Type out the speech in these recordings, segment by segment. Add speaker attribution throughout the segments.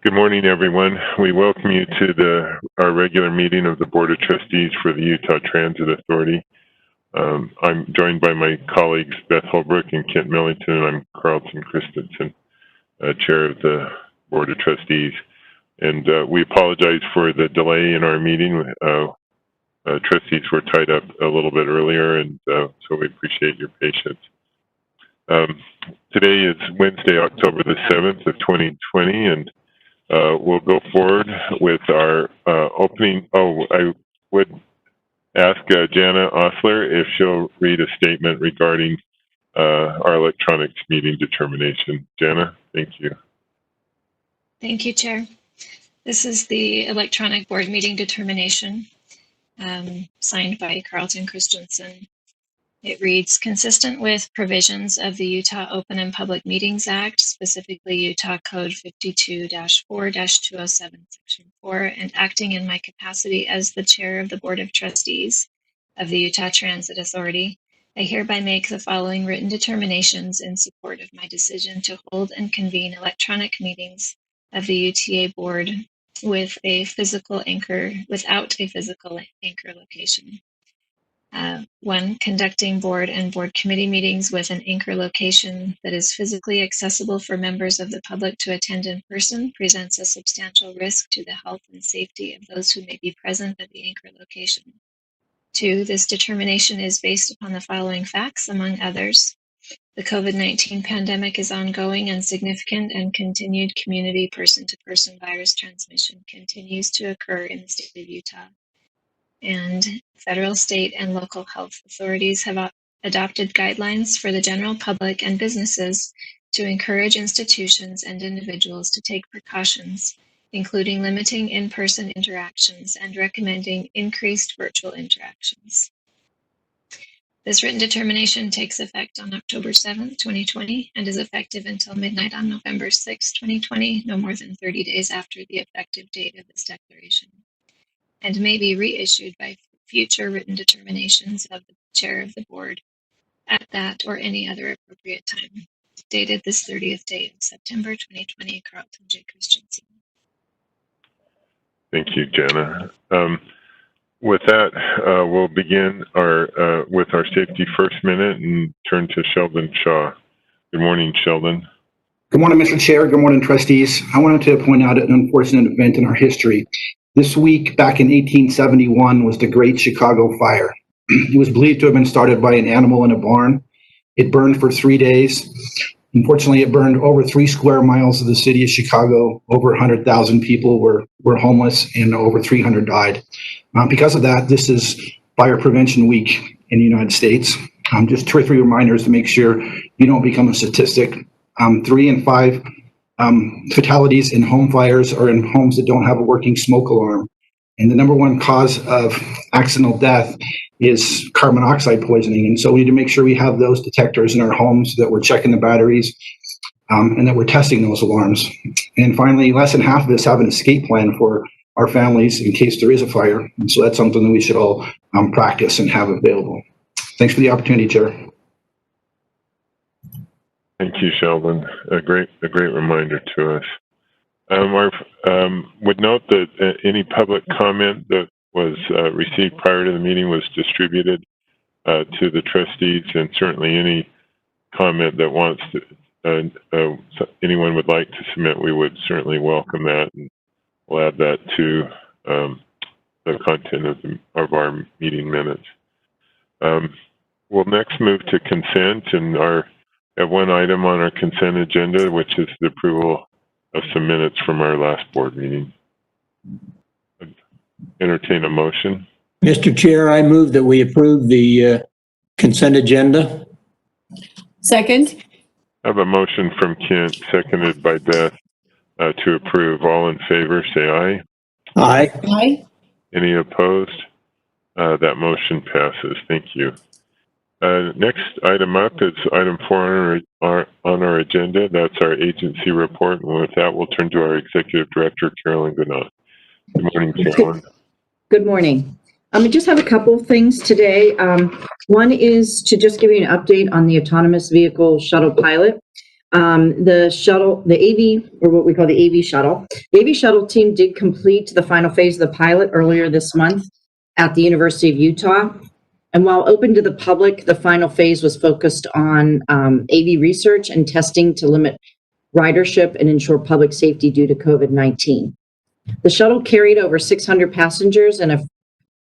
Speaker 1: Good morning, everyone. We welcome you to our regular meeting of the Board of Trustees for the Utah Transit Authority. I'm joined by my colleagues Beth Holbrook and Kent Millington, and I'm Carlton Christensen, Chair of the Board of Trustees. And we apologize for the delay in our meeting. Trustees were tied up a little bit earlier, and so we appreciate your patience. Today is Wednesday, October the 7th of 2020, and we'll go forward with our opening. I would ask Jana Osler if she'll read a statement regarding our electronics meeting determination. Jana, thank you.
Speaker 2: Thank you, Chair. This is the electronic board meeting determination signed by Carlton Christensen. It reads, consistent with provisions of the Utah Open and Public Meetings Act, specifically Utah Code 52-4-207, Section 4, and acting in my capacity as the Chair of the Board of Trustees of the Utah Transit Authority, I hereby make the following written determinations in support of my decision to hold and convene electronic meetings of the UTA Board without a physical anchor location. 1, conducting board and board committee meetings with an anchor location that is physically accessible for members of the public to attend in person presents a substantial risk to the health and safety of those who may be present at the anchor location. 2, this determination is based upon the following facts, among others. The COVID-19 pandemic is ongoing and significant, and continued community person-to-person virus transmission continues to occur in the state of Utah. And federal, state, and local health authorities have adopted guidelines for the general public and businesses to encourage institutions and individuals to take precautions, including limiting in-person interactions and recommending increased virtual interactions. This written determination takes effect on October 7th, 2020, and is effective until midnight on November 6th, 2020, no more than 30 days after the effective date of this declaration, and may be reissued by future written determinations of the Chair of the Board at that or any other appropriate time. Dated this 30th day of September 2020, Carlton J. Christensen.
Speaker 1: Thank you, Jana. With that, we'll begin with our Safety First Minute and turn to Sheldon Shaw. Good morning, Sheldon.
Speaker 3: Good morning, Mr. Chair. Good morning, trustees. I wanted to point out an unfortunate event in our history. This week, back in 1871, was the Great Chicago Fire. It was believed to have been started by an animal in a barn. It burned for 3 days. Unfortunately, it burned over 3 square miles of the city of Chicago. Over 100,000 people were homeless, and over 300 died. Because of that, this is Fire Prevention Week in the United States. Just 2 or 3 reminders to make sure you don't become a statistic. 3 in 5 fatalities in home fires are in homes that don't have a working smoke alarm. And the number 1 cause of accidental death is carbon monoxide poisoning. And so we need to make sure we have those detectors in our homes, that we're checking the batteries, and that we're testing those alarms. And finally, less than half of us have an escape plan for our families in case there is a fire. And so that's something that we should all practice and have available. Thanks for the opportunity, Chair.
Speaker 1: Thank you, Sheldon. A great reminder to us. Would note that any public comment that was received prior to the meeting was distributed to the trustees, and certainly any comment that anyone would like to submit, we would certainly welcome that, and we'll add that to the content of our meeting minutes. We'll next move to consent, and have one item on our consent agenda, which is the approval of some minutes from our last board meeting. Entertain a motion.
Speaker 4: Mr. Chair, I move that we approve the consent agenda.
Speaker 5: Second.
Speaker 1: I have a motion from Kent, seconded by Beth, to approve. All in favor, say aye.
Speaker 4: Aye.
Speaker 5: Aye.
Speaker 1: Any opposed? That motion passes. Thank you. Next item up is item 4 on our agenda. That's our agency report. And with that, we'll turn to our Executive Director, Carolyn Goodall. Good morning, Carolyn.
Speaker 5: Good morning. I just have a couple of things today. One is to just give you an update on the autonomous vehicle shuttle pilot. The shuttle, the AV, or what we call the AV shuttle. The AV shuttle team did complete the final phase of the pilot earlier this month at the University of Utah. And while open to the public, the final phase was focused on AV research and testing to limit ridership and ensure public safety due to COVID-19. The shuttle carried over 600 passengers and a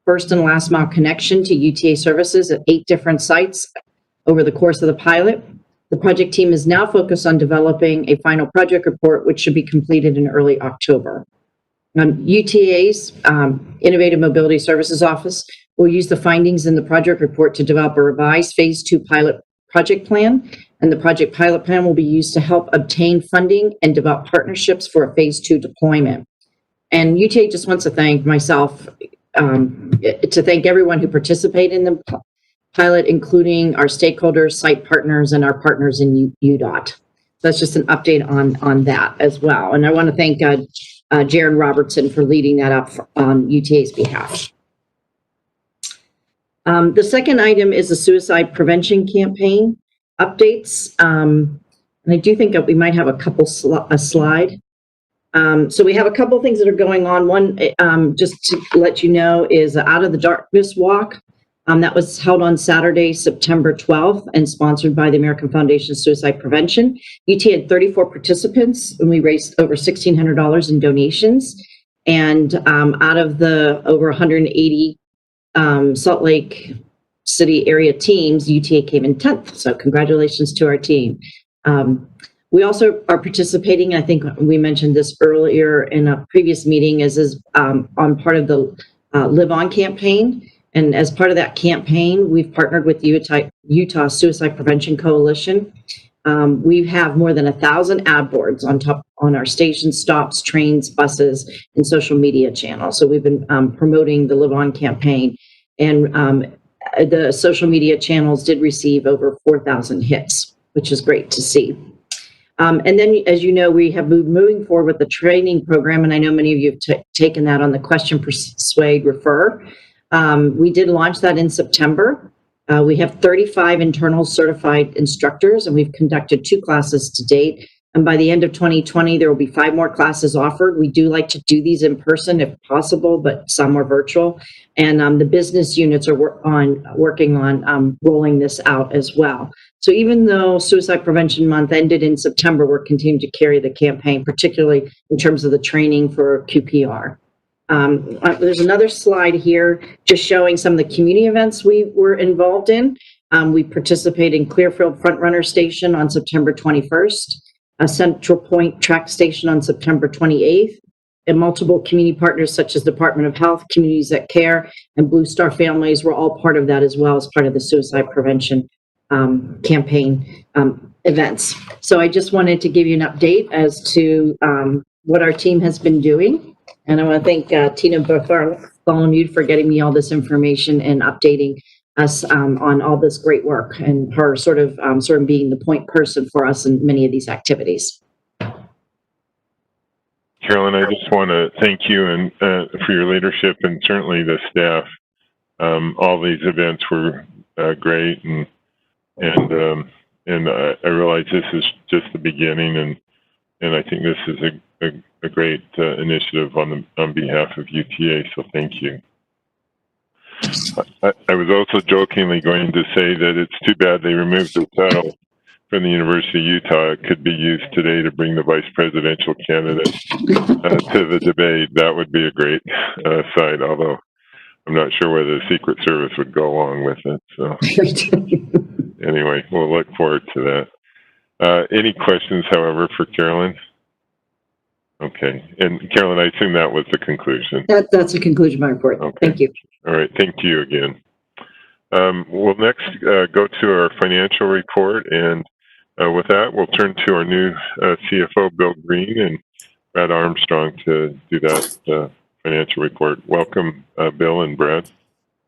Speaker 5: first and last mile connection to UTA services at 8 different sites over the course of the pilot. The project team is now focused on developing a final project report, which should be completed in early October. UTA's Innovative Mobility Services Office will use the findings in the project report to develop a revised phase 2 pilot project plan, and the project pilot plan will be used to help obtain funding and develop partnerships for a phase 2 deployment. And UTA just wants to thank myself, to thank everyone who participated in the pilot, including our stakeholders, site partners, and our partners in UDOT. So that's just an update on that as well. And I want to thank Jaron Robertson for leading that up on UTA's behalf. The second item is the suicide prevention campaign updates. And I do think that we might have a slide. So we have a couple of things that are going on. One, just to let you know, is Out of the Darkness Walk. That was held on Saturday, September 12th, and sponsored by the American Foundation of Suicide Prevention. UT had 34 participants, and we raised over $1,600 in donations. And out of the over 180 Salt Lake City area teams, UTA came in 10th. So congratulations to our team. We also are participating, I think we mentioned this earlier in a previous meeting, is on part of the Live On campaign. And as part of that campaign, we've partnered with Utah Suicide Prevention Coalition. We have more than 1,000 ad boards on our station stops, trains, buses, and social media channels. So we've been promoting the Live On campaign, and the social media channels did receive over 4,000 hits, which is great to see. And then, as you know, we have moving forward with the training program, and I know many of you have taken that on the Question, Persuade, Refer. We did launch that in September. We have 35 internal certified instructors, and we've conducted 2 classes to date. And by the end of 2020, there will be 5 more classes offered. We do like to do these in person if possible, but some are virtual. And the business units are working on rolling this out as well. So even though Suicide Prevention Month ended in September, we're continuing to carry the campaign, particularly in terms of the training for QPR. There's another slide here just showing some of the community events we were involved in. We participated in Clearfield Frontrunner Station on September 21st, a Central Point Track Station on September 28th, and multiple community partners such as Department of Health, Communities That Care, and Blue Star Families were all part of that as well as part of the suicide prevention campaign events. So I just wanted to give you an update as to what our team has been doing. And I want to thank Tina Bartholomew for getting me all this information and updating us on all this great work, and her sort of being the point person for us in many of these activities.
Speaker 1: Carolyn, I just want to thank you and for your leadership, and certainly the staff. All these events were great, and I realize this is just the beginning, and I think this is a great initiative on behalf of UTA. So thank you. I was also jokingly going to say that it's too bad they removed the title from the University of Utah. It could be used today to bring the vice presidential candidate to the debate. That would be a great side, although I'm not sure whether the Secret Service would go along with it. So anyway, we'll look forward to that. Any questions, however, for Carolyn? Okay. And Carolyn, I assume that was the conclusion.
Speaker 5: That's the conclusion of my report. Okay. Thank you.
Speaker 1: All right. Thank you again. We'll next go to our financial report. And with that, we'll turn to our new CFO, Bill Green, and Brad Armstrong to do that financial report. Welcome, Bill and Brad.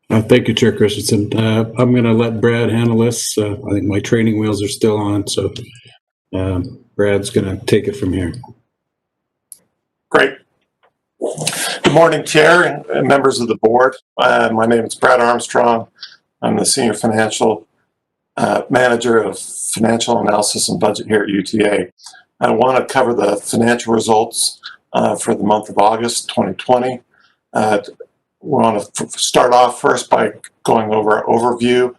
Speaker 6: Thank you, Chair Christensen. I'm going to let Brad handle this. I think my training wheels are still on, so Brad's going to take it from here.
Speaker 7: Great. Good morning, Chair and members of the board. My name is Brad Armstrong. I'm the Senior Financial Manager of Financial Analysis and Budget here at UTA. I want to cover the financial results for the month of August 2020. We want to start off first by going over an overview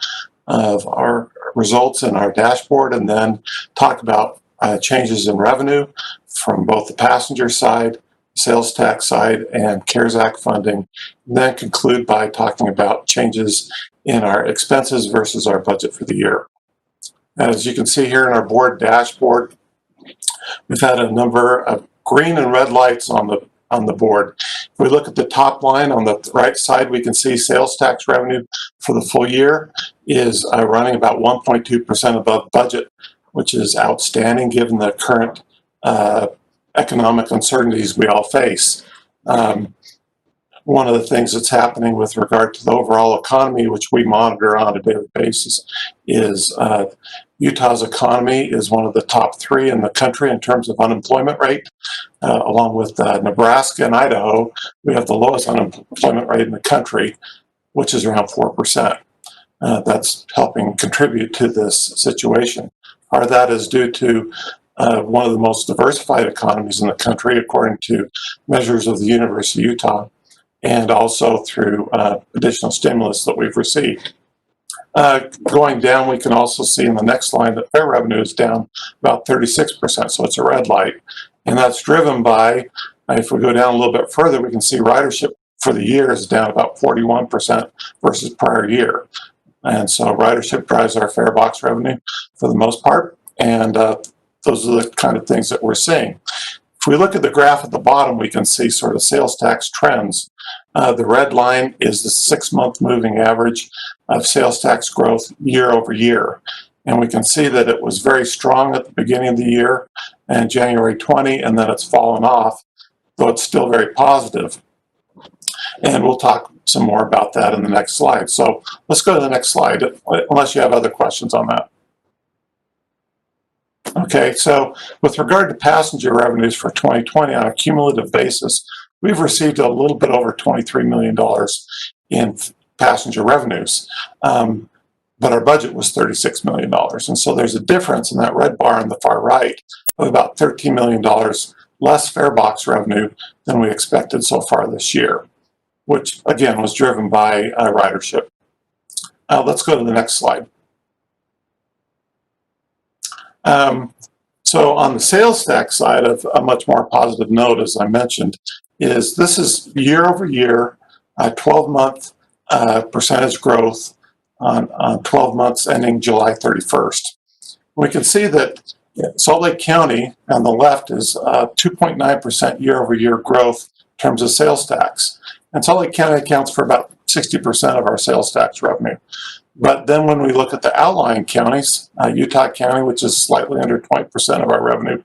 Speaker 7: of our results in our dashboard, and then talk about changes in revenue from both the passenger side, sales tax side, and CARES Act funding, and then conclude by talking about changes in our expenses versus our budget for the year. As you can see here in our board dashboard, we've had a number of green and red lights on the board. If we look at the top line on the right side, we can see sales tax revenue for the full year is running about 1.2% above budget, which is outstanding given the current economic uncertainties we all face. One of the things that's happening with regard to the overall economy, which we monitor on a daily basis, is Utah's economy is one of the top 3 in the country in terms of unemployment rate. Along with Nebraska and Idaho, we have the lowest unemployment rate in the country, which is around 4%. That's helping contribute to this situation. Part of that is due to one of the most diversified economies in the country, according to measures of the University of Utah, and also through additional stimulus that we've received. Going down, we can also see in the next line that fare revenue is down about 36%, so it's a red light. And that's driven by, if we go down a little bit further, we can see ridership for the year is down about 41% versus prior year. And so ridership drives our fare box revenue for the most part, and those are the kind of things that we're seeing. If we look at the graph at the bottom, we can see sort of sales tax trends. The red line is the 6-month moving average of sales tax growth year over year. And we can see that it was very strong at the beginning of the year and January 20, and then it's fallen off, though it's still very positive. And we'll talk some more about that in the next slide. So let's go to the next slide, unless you have other questions on that. Okay, so with regard to passenger revenues for 2020 on a cumulative basis, we've received a little bit over $23 million in passenger revenues, but our budget was $36 million. And so there's a difference in that red bar on the far right of about $13 million less fare box revenue than we expected so far this year, which again was driven by ridership. Let's go to the next slide. So on the sales tax side, of a much more positive note, as I mentioned, is this is year over year, 12-month percentage growth on 12 months ending July 31st. We can see that Salt Lake County on the left is 2.9% year over year growth in terms of sales tax. And Salt Lake County accounts for about 60% of our sales tax revenue. But then when we look at the outlying counties, Utah County, which is slightly under 20% of our revenue,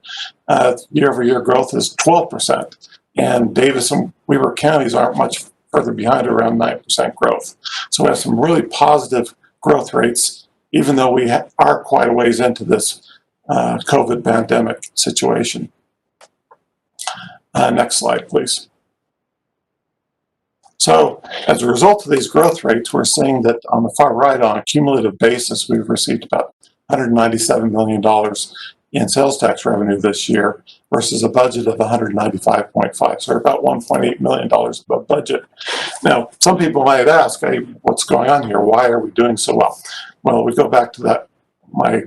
Speaker 7: year-over-year growth is 12%. And Davis and Weber counties aren't much further behind, around 9% growth. So we have some really positive growth rates, even though we are quite a ways into this COVID pandemic situation. Next slide, please. So as a result of these growth rates, we're seeing that on the far right, on a cumulative basis, we've received about $197 million in sales tax revenue this year versus a budget of $195.5, so we're about $1.8 million above budget. Now, some people might ask, hey, what's going on here? Why are we doing so well? Well, we go back to that, my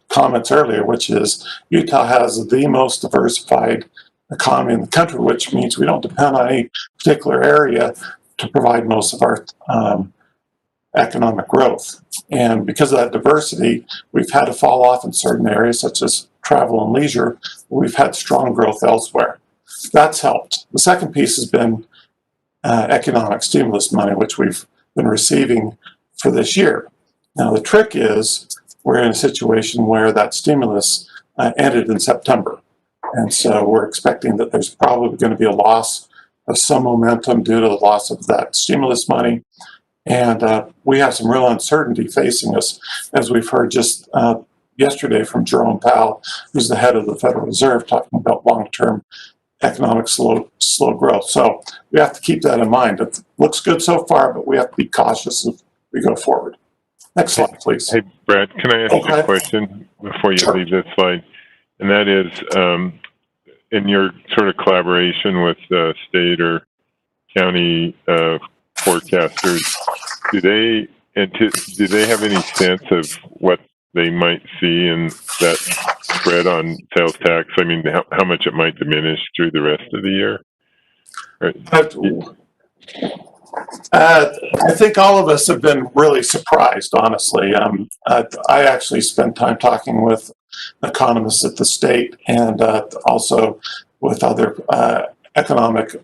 Speaker 7: comments earlier, which is Utah has the most diversified economy in the country, which means we don't depend on any particular area to provide most of our economic growth. And because of that diversity, we've had to fall off in certain areas such as travel and leisure. We've had strong growth elsewhere. That's helped. The second piece has been economic stimulus money, which we've been receiving for this year. Now the trick is we're in a situation where that stimulus ended in September. And so we're expecting that there's probably going to be a loss of some momentum due to the loss of that stimulus money. And we have some real uncertainty facing us, as we've heard just yesterday from Jerome Powell, who's the head of the Federal Reserve, talking about long-term economic slow growth. So we have to keep that in mind. It looks good so far, but we have to be cautious as we go forward. Next slide, please.
Speaker 1: Hey, Brad, can I ask you
Speaker 7: Okay.
Speaker 1: a question before you
Speaker 7: Sure.
Speaker 1: leave this slide? And that is, in your sort of collaboration with state or county forecasters, do they have any sense of what they might see in that spread on sales tax? I mean, how much it might diminish through the rest of the year?
Speaker 7: I think all of us have been really surprised, honestly. I actually spent time talking with economists at the state and also with other economic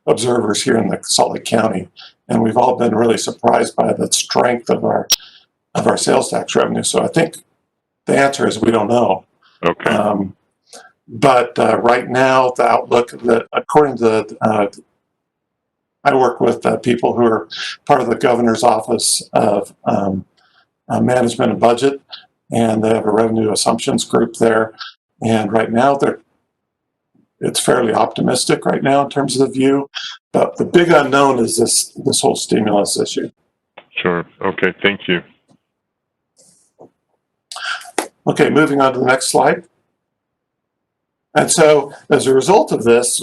Speaker 7: observers here in the Salt Lake County, and we've all been really surprised by the strength of our sales tax revenue. So I think the answer is we don't know.
Speaker 1: Okay.
Speaker 7: But right now, the outlook that according to I work with people who are part of the governor's office of management and budget, and they have a revenue assumptions group there. And right now, it's fairly optimistic right now in terms of the view. But the big unknown is this whole stimulus issue.
Speaker 1: Sure. Okay. Thank you.
Speaker 7: Okay, moving on to the next slide. And so, as a result of this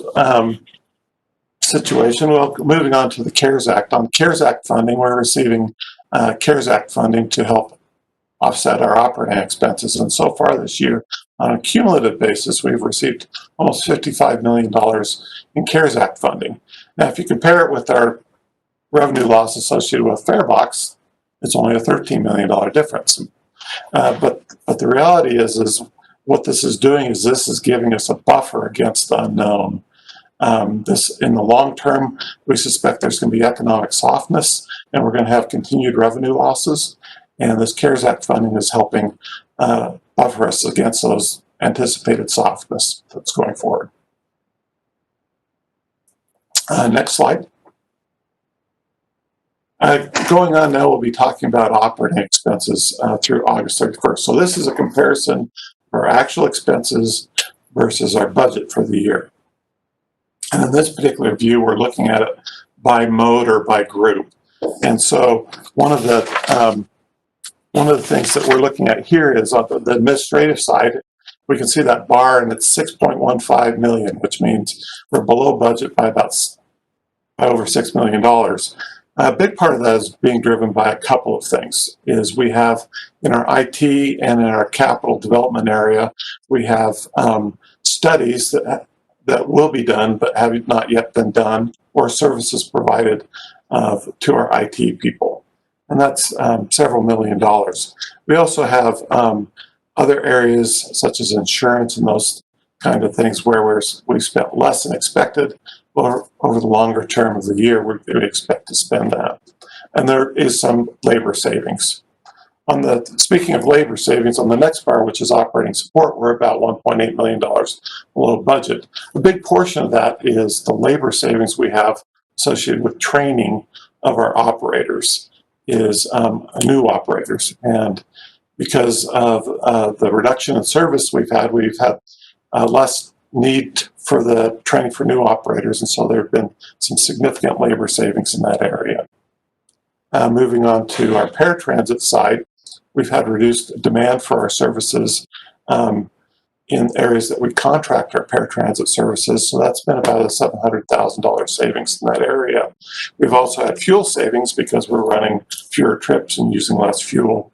Speaker 7: situation, well, moving on to the CARES Act. On CARES Act funding, we're receiving CARES Act funding to help offset our operating expenses. And so far this year, on a cumulative basis, we've received almost $55 million in CARES Act funding. Now, if you compare it with our revenue loss associated with Farebox, it's only a $13 million difference. But the reality is what this is doing is this is giving us a buffer against the unknown. This, in the long term, we suspect there's going to be economic softness, and we're going to have continued revenue losses. And this CARES Act funding is helping buffer us against those anticipated softness that's going forward. Next slide. Going on now, we'll be talking about operating expenses through August 31st. So this is a comparison of our actual expenses versus our budget for the year. And in this particular view, we're looking at it by mode or by group. And so one of the things that we're looking at here is on the administrative side. We can see that bar, and it's 6.15 million, which means we're below budget by over $6 million. A big part of that is being driven by a couple of things. Is we have in our IT and in our capital development area, we have studies that will be done but have not yet been done, or services provided to our IT people. And that's several $1 million. We also have other areas such as insurance and those kind of things where we spent less than expected, or over the longer term of the year, we expect to spend that. And there is some labor savings. Speaking of labor savings, on the next bar, which is operating support, we're about $1.8 million below budget. A big portion of that is the labor savings we have associated with training of our operators, is new operators. And because of the reduction in service we've had less need for the training for new operators, and so there have been some significant labor savings in that area. Moving on to our paratransit side, we've had reduced demand for our services in areas that we contract our paratransit services, so that's been about a $700,000 savings in that area. We've also had fuel savings because we're running fewer trips and using less fuel,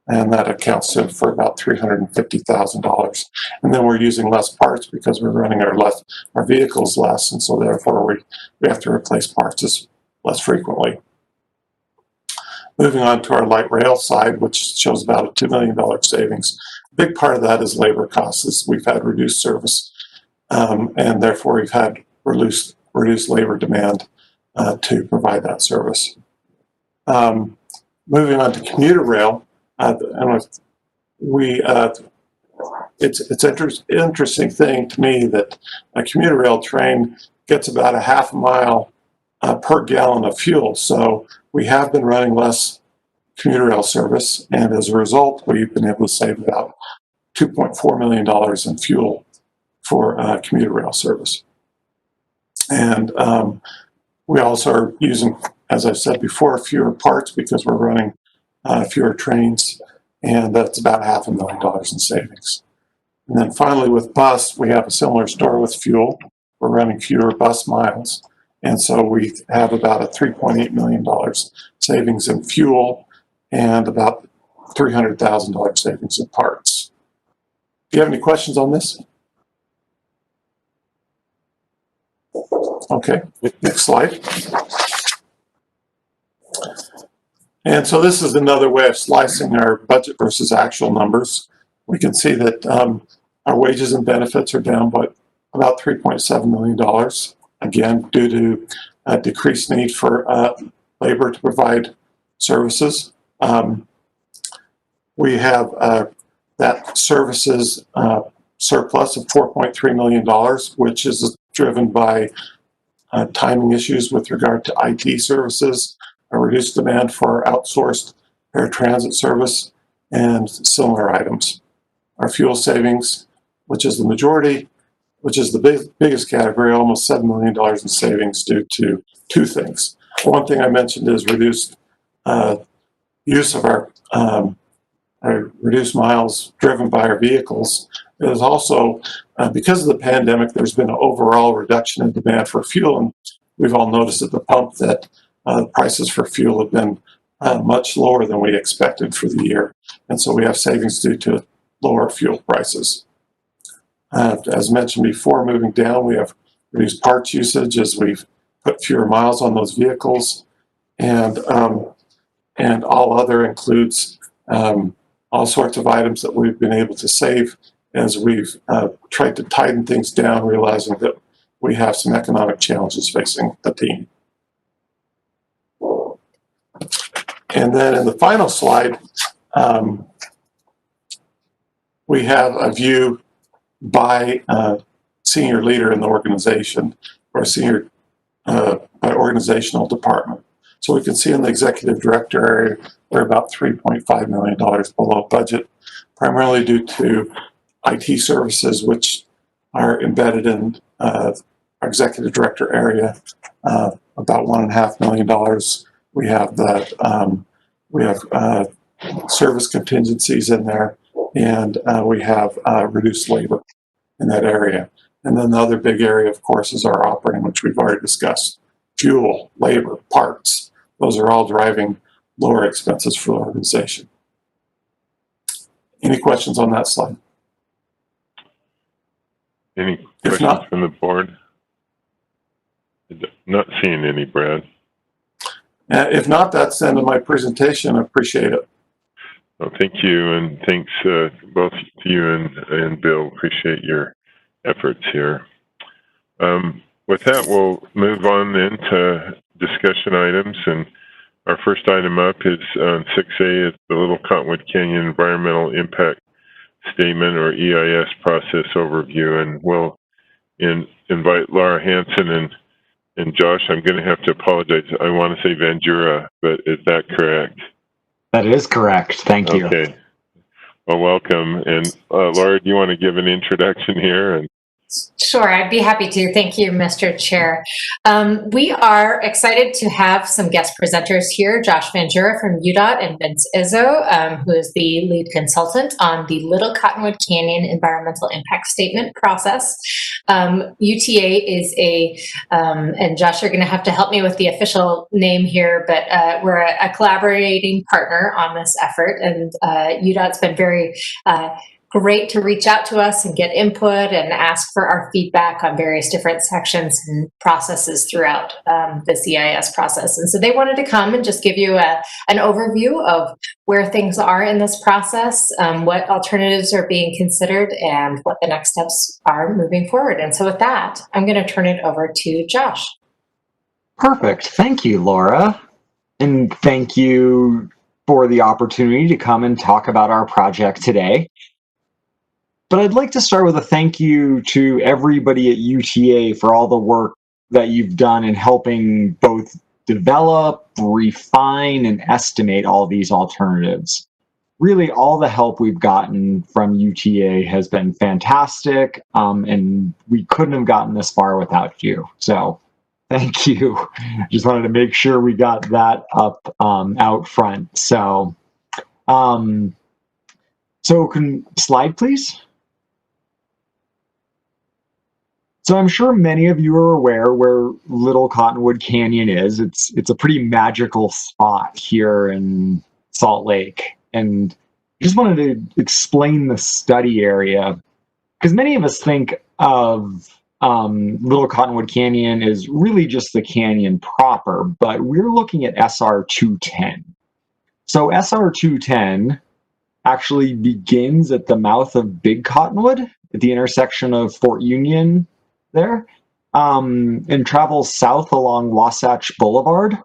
Speaker 7: and that accounts for about $350,000. And then we're using less parts because we're running our vehicles less, and so therefore we have to replace parts less frequently. Moving on to our light rail side, which shows about a $2 million savings. A big part of that is labor costs. We've had reduced service, and therefore we've had reduced labor demand to provide that service. Moving on to commuter rail, it's an interesting thing to me that a commuter rail train gets about a half a mile per gallon of fuel. So we have been running less commuter rail service, and as a result, we've been able to save about $2.4 million in fuel for commuter rail service. And we also are using, as I've said before, fewer parts because we're running fewer trains, and that's about $500,000 in savings. And then finally, with bus, we have a similar story with fuel. We're running fewer bus miles, and so we have about a $3.8 million savings in fuel and about $300,000 savings in parts. Do you have any questions on this? Okay, next slide. And so this is another way of slicing our budget versus actual numbers. We can see that our wages and benefits are down by about $3.7 million, again, due to a decreased need for labor to provide services. We have that services surplus of $4.3 million, which is driven by timing issues with regard to IT services, a reduced demand for outsourced air transit service, and similar items. Our fuel savings, which is the majority, which is the biggest category, almost $7 million in savings due to two things. One thing I mentioned is reduced use of our reduced miles driven by our vehicles. It is also, because of the pandemic, there's been an overall reduction in demand for fuel, and we've all noticed at the pump that prices for fuel have been much lower than we expected for the year, and so we have savings due to lower fuel prices. As mentioned before, moving down, we have reduced parts usage as we've put fewer miles on those vehicles, and all other includes all sorts of items that we've been able to save as we've tried to tighten things down, realizing that we have some economic challenges facing the team. And then in the final slide, we have a view by senior leader in the organization, or senior by organizational department. So we can see in the executive director area, we're about $3.5 million below budget, primarily due to IT services, which are embedded in our executive director area, about $1.5 million. We have that. We have service contingencies in there, and we have reduced labor in that area. And then the other big area, of course, is our operating, which we've already discussed. Fuel, labor, parts, those are all driving lower expenses for the organization. Any questions on that slide?
Speaker 1: Any questions from the board? Not seeing any, Brad.
Speaker 7: If not, that's the end of my presentation. I appreciate it.
Speaker 1: Well, thank you, and thanks both to you and Bill. Appreciate your efforts here. With that, we'll move on then to discussion items, and our first item up is 6A, is the Little Cottonwood Canyon Environmental Impact Statement, or EIS, process overview, and we'll invite Laura Hansen and Josh. I'm going to have to apologize. I want to say Van Jura, but is that correct?
Speaker 8: That is correct. Thank you.
Speaker 1: Okay. Well, welcome. And Laura, do you want to give an introduction here?
Speaker 9: Sure, I'd be happy to. Thank you, Mr. Chair. We are excited to have some guest presenters here, Josh Van Jura from UDOT and Vince Izzo, who is the lead consultant on the Little Cottonwood Canyon Environmental Impact Statement process. UTA is and Josh, you're going to have to help me with the official name here, but we're a collaborating partner on this effort, and UDOT's been very great to reach out to us and get input and ask for our feedback on various different sections and processes throughout the CIS process. And so they wanted to come and just give you an overview of where things are in this process, what alternatives are being considered, and what the next steps are moving forward. And so with that, I'm going to turn it over to Josh.
Speaker 8: Perfect. Thank you, Laura. And thank you for the opportunity to come and talk about our project today. But I'd like to start with a thank you to everybody at UTA for all the work that you've done in helping both develop, refine, and estimate all these alternatives. Really, all the help we've gotten from UTA has been fantastic, and we couldn't have gotten this far without you. So thank you. Just wanted to make sure we got that up out front. So So slide, please. So I'm sure many of you are aware where Little Cottonwood Canyon is. It's a pretty magical spot here in Salt Lake. And I just wanted to explain the study area, because many of us think of Little Cottonwood Canyon as really just the canyon proper, but we're looking at SR 210. So SR 210 actually begins at the mouth of Big Cottonwood at the intersection of Fort Union there, and travels south along Wasatch Boulevard.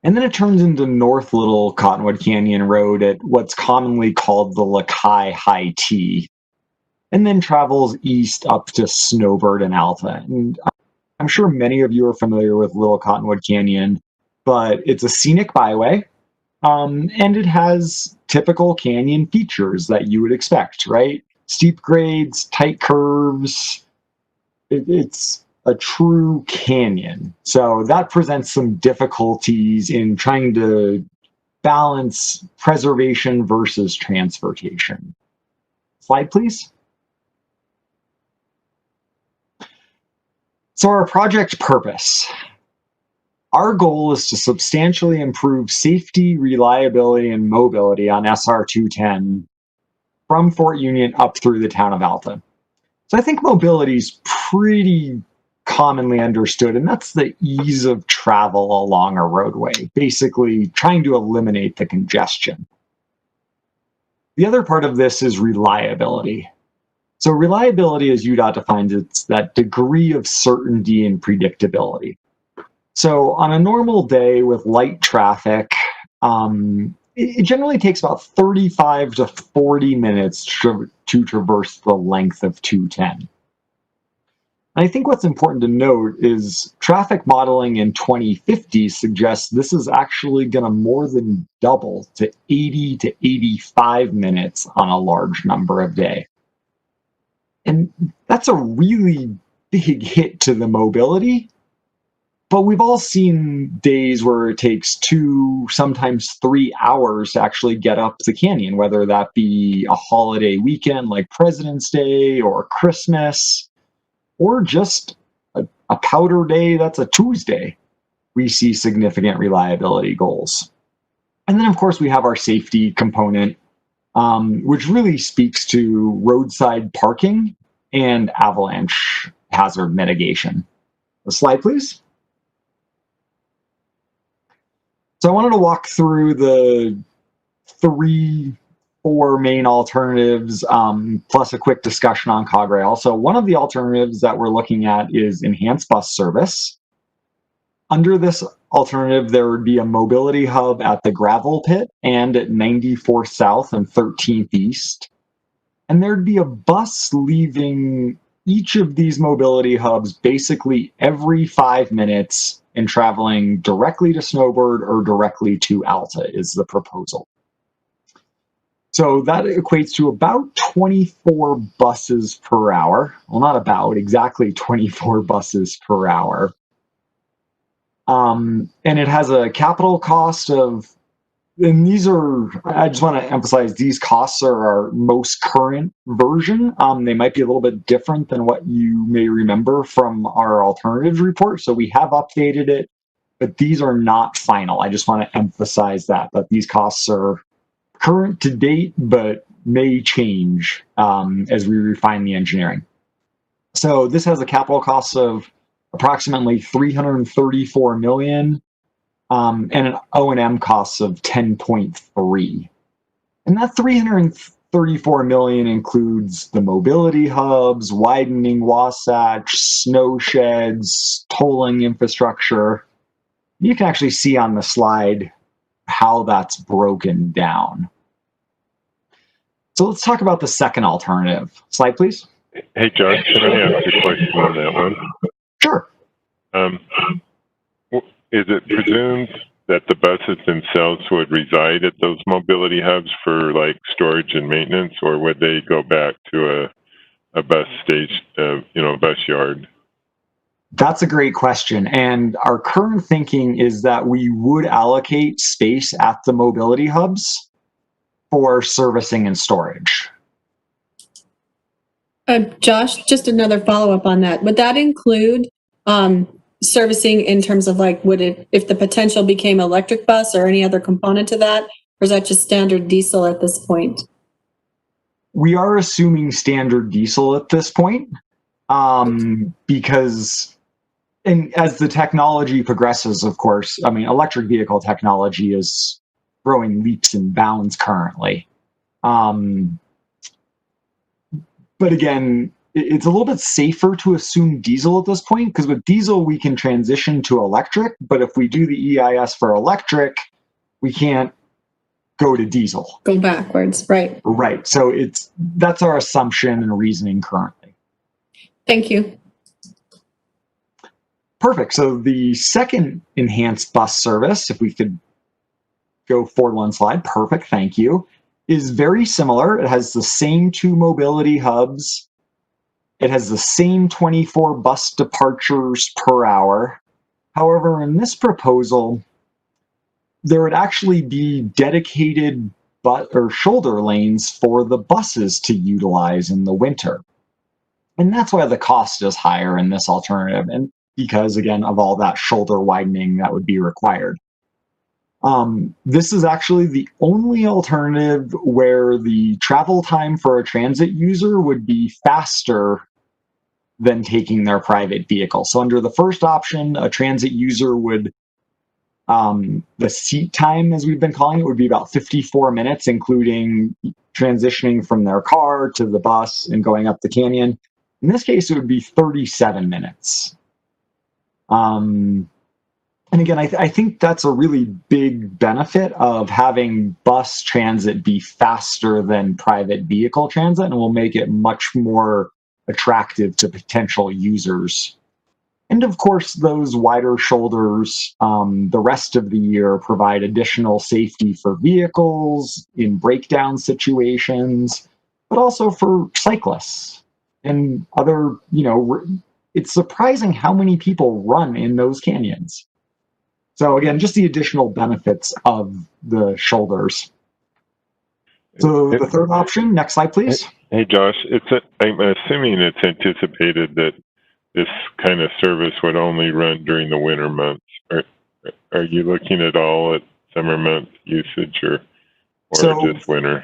Speaker 8: And then it turns into North Little Cottonwood Canyon Road at what's commonly called the Lakai High T, and then travels east up to Snowbird and Alta. And I'm sure many of you are familiar with Little Cottonwood Canyon, but it's a scenic byway, and it has typical canyon features that you would expect, right? Steep grades, tight curves. It's a true canyon. So that presents some difficulties in trying to balance preservation versus transportation. Slide, please. So our project purpose. Our goal is to substantially improve safety, reliability, and mobility on SR 210 from Fort Union up through the town of Alta. So I think mobility is pretty commonly understood, and that's the ease of travel along a roadway, basically trying to eliminate the congestion. The other part of this is reliability. So reliability, as UDOT defines it, it's that degree of certainty and predictability. So on a normal day with light traffic, it generally takes about 35 to 40 minutes to traverse the length of 210. And I think what's important to note is traffic modeling in 2050 suggests this is actually going to more than double to 80 to 85 minutes on a large number of days. And that's a really big hit to the mobility. But we've all seen days where it takes 2, sometimes 3 hours to actually get up the canyon, whether that be a holiday weekend like President's Day or Christmas, or just a powder day that's a Tuesday. We see significant reliability goals. And then, of course, we have our safety component, which really speaks to roadside parking and avalanche hazard mitigation. The slide, please. So I wanted to walk through the 3-4 main alternatives, plus a quick discussion on Cog Rail. So one of the alternatives that we're looking at is enhanced bus service. Under this alternative, there would be a mobility hub at the gravel pit and at 94th South and 13th East. And there'd be a bus leaving each of these mobility hubs basically every 5 minutes and traveling directly to Snowbird or directly to Alta is the proposal. So that equates to about 24 buses per hour. Well, not about, exactly 24 buses per hour. And it has a capital cost of, and these are, I just want to emphasize, these costs are our most current version. They might be a little bit different than what you may remember from our alternatives report. So we have updated it, but these are not final. I just want to emphasize that these costs are current to date, but may change as we refine the engineering. So this has a capital cost of approximately $334 million. And an O&M cost of 10.3. And that $334 million includes the mobility hubs, widening Wasatch, snow sheds, tolling infrastructure. You can actually see on the slide how that's broken down. So let's talk about the second alternative. Slide, please.
Speaker 1: Hey, Josh, can I ask a question on that one?
Speaker 8: Sure.
Speaker 1: Is it presumed that the buses themselves would reside at those mobility hubs for like storage and maintenance, or would they go back to a bus stage, a bus yard?
Speaker 8: That's a great question. And our current thinking is that we would allocate space at the mobility hubs for servicing and storage.
Speaker 10: Josh, just another follow-up on that. Would that include servicing in terms of like, would it, if the potential became electric bus or any other component to that, or is that just standard diesel at this point?
Speaker 8: We are assuming standard diesel at this point because, and as the technology progresses, of course, I mean, electric vehicle technology is growing leaps and bounds currently. But again, it's a little bit safer to assume diesel at this point, because with diesel, we can transition to electric. But if we do the EIS for electric, we can't go to diesel.
Speaker 10: Go backwards, right.
Speaker 8: Right. So that's our assumption and reasoning currently.
Speaker 10: Thank you.
Speaker 8: Perfect. So the second enhanced bus service, if we could go forward one slide, perfect, thank you, is very similar. It has the same 2 mobility hubs. It has the same 24 bus departures per hour. However, in this proposal, there would actually be dedicated shoulder lanes for the buses to utilize in the winter. And that's why the cost is higher in this alternative, and because, again, of all that shoulder widening that would be required. This is actually the only alternative where the travel time for a transit user would be faster than taking their private vehicle. So under the first option, a transit user would, the seat time, as we've been calling it, would be about 54 minutes, including transitioning from their car to the bus and going up the canyon. In this case, it would be 37 minutes. And again, I think that's a really big benefit of having bus transit be faster than private vehicle transit, and will make it much more attractive to potential users. And of course, those wider shoulders the rest of the year provide additional safety for vehicles in breakdown situations, but also for cyclists and other, it's surprising how many people run in those canyons. So again, just the additional benefits of the shoulders. So the third option, next slide, please.
Speaker 1: Hey, Josh, I'm assuming it's anticipated that this kind of service would only run during the winter months. Are you looking at all at summer month usage or just winter?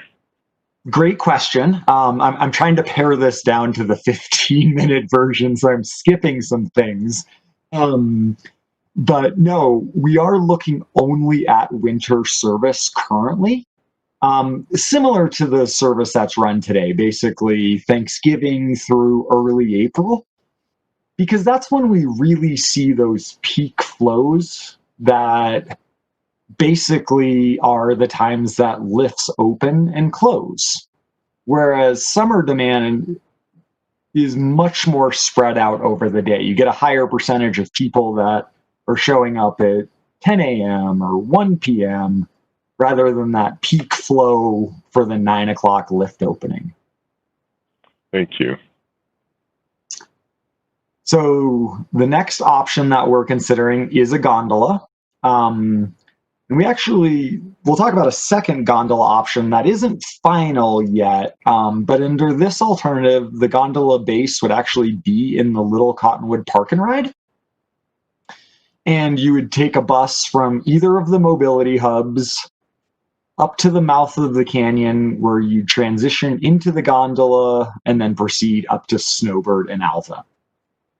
Speaker 8: Great question. I'm trying to pare this down to the 15-minute version, so I'm skipping some things. But no, we are looking only at winter service currently. Similar to the service that's run today, basically Thanksgiving through early April, because that's when we really see those peak flows that basically are the times that lifts open and close. Whereas summer demand is much more spread out over the day. You get a higher percentage of people that are showing up at 10 a.m. or 1 p.m. rather than that peak flow for the 9 o'clock lift opening.
Speaker 1: Thank you.
Speaker 8: So the next option that we're considering is a gondola. And we'll talk about a second gondola option that isn't final yet, but under this alternative, the gondola base would actually be in the Little Cottonwood Park and Ride. And you would take a bus from either of the mobility hubs up to the mouth of the canyon, where you transition into the gondola and then proceed up to Snowbird and Alta.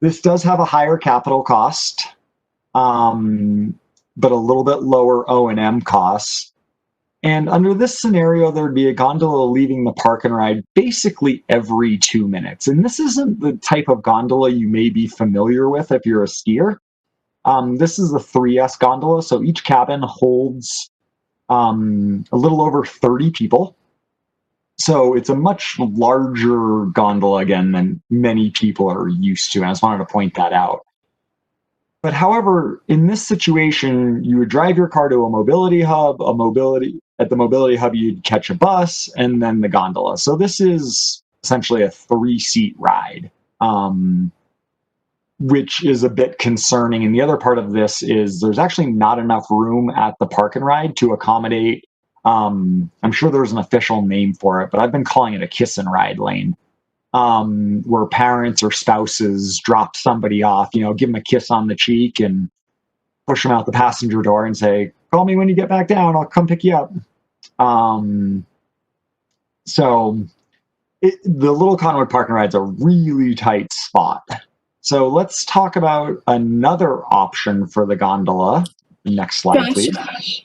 Speaker 8: This does have a higher capital cost, but a little bit lower O&M costs. And under this scenario, there'd be a gondola leaving the park and ride basically every 2 minutes. And this isn't the type of gondola you may be familiar with if you're a skier. This is the 3S gondola, so each cabin holds a little over 30 people. So it's a much larger gondola, again, than many people are used to. I just wanted to point that out. But however, in this situation, you would drive your car to a mobility hub, at the mobility hub, you'd catch a bus, and then the gondola. So this is essentially a 3-seat ride. which is a bit concerning. And the other part of this is there's actually not enough room at the park and ride to accommodate. I'm sure there's an official name for it, but I've been calling it a kiss and ride lane, where parents or spouses drop somebody off, give them a kiss on the cheek and push them out the passenger door and say, call me when you get back down, I'll come pick you up. The Little Cottonwood Park and Ride's a really tight spot. So let's talk about another option for the gondola. Next slide,
Speaker 10: Josh,
Speaker 8: please.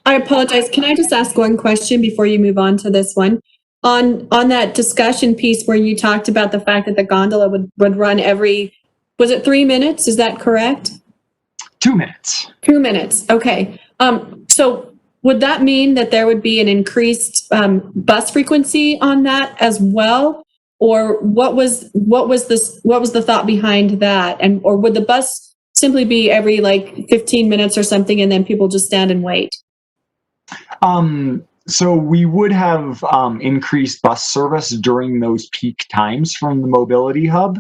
Speaker 10: I apologize. Can I just ask one question before you move on to this one? On that discussion piece where you talked about the fact that the gondola would run every, was it 3 minutes? Is that correct?
Speaker 8: 2 minutes.
Speaker 10: 2 minutes. Okay. So would that mean that there would be an increased bus frequency on that as well? Or what was the thought behind that? And or would the bus simply be every like 15 minutes or something, and then people just stand and wait?
Speaker 8: So we would have increased bus service during those peak times from the mobility hub.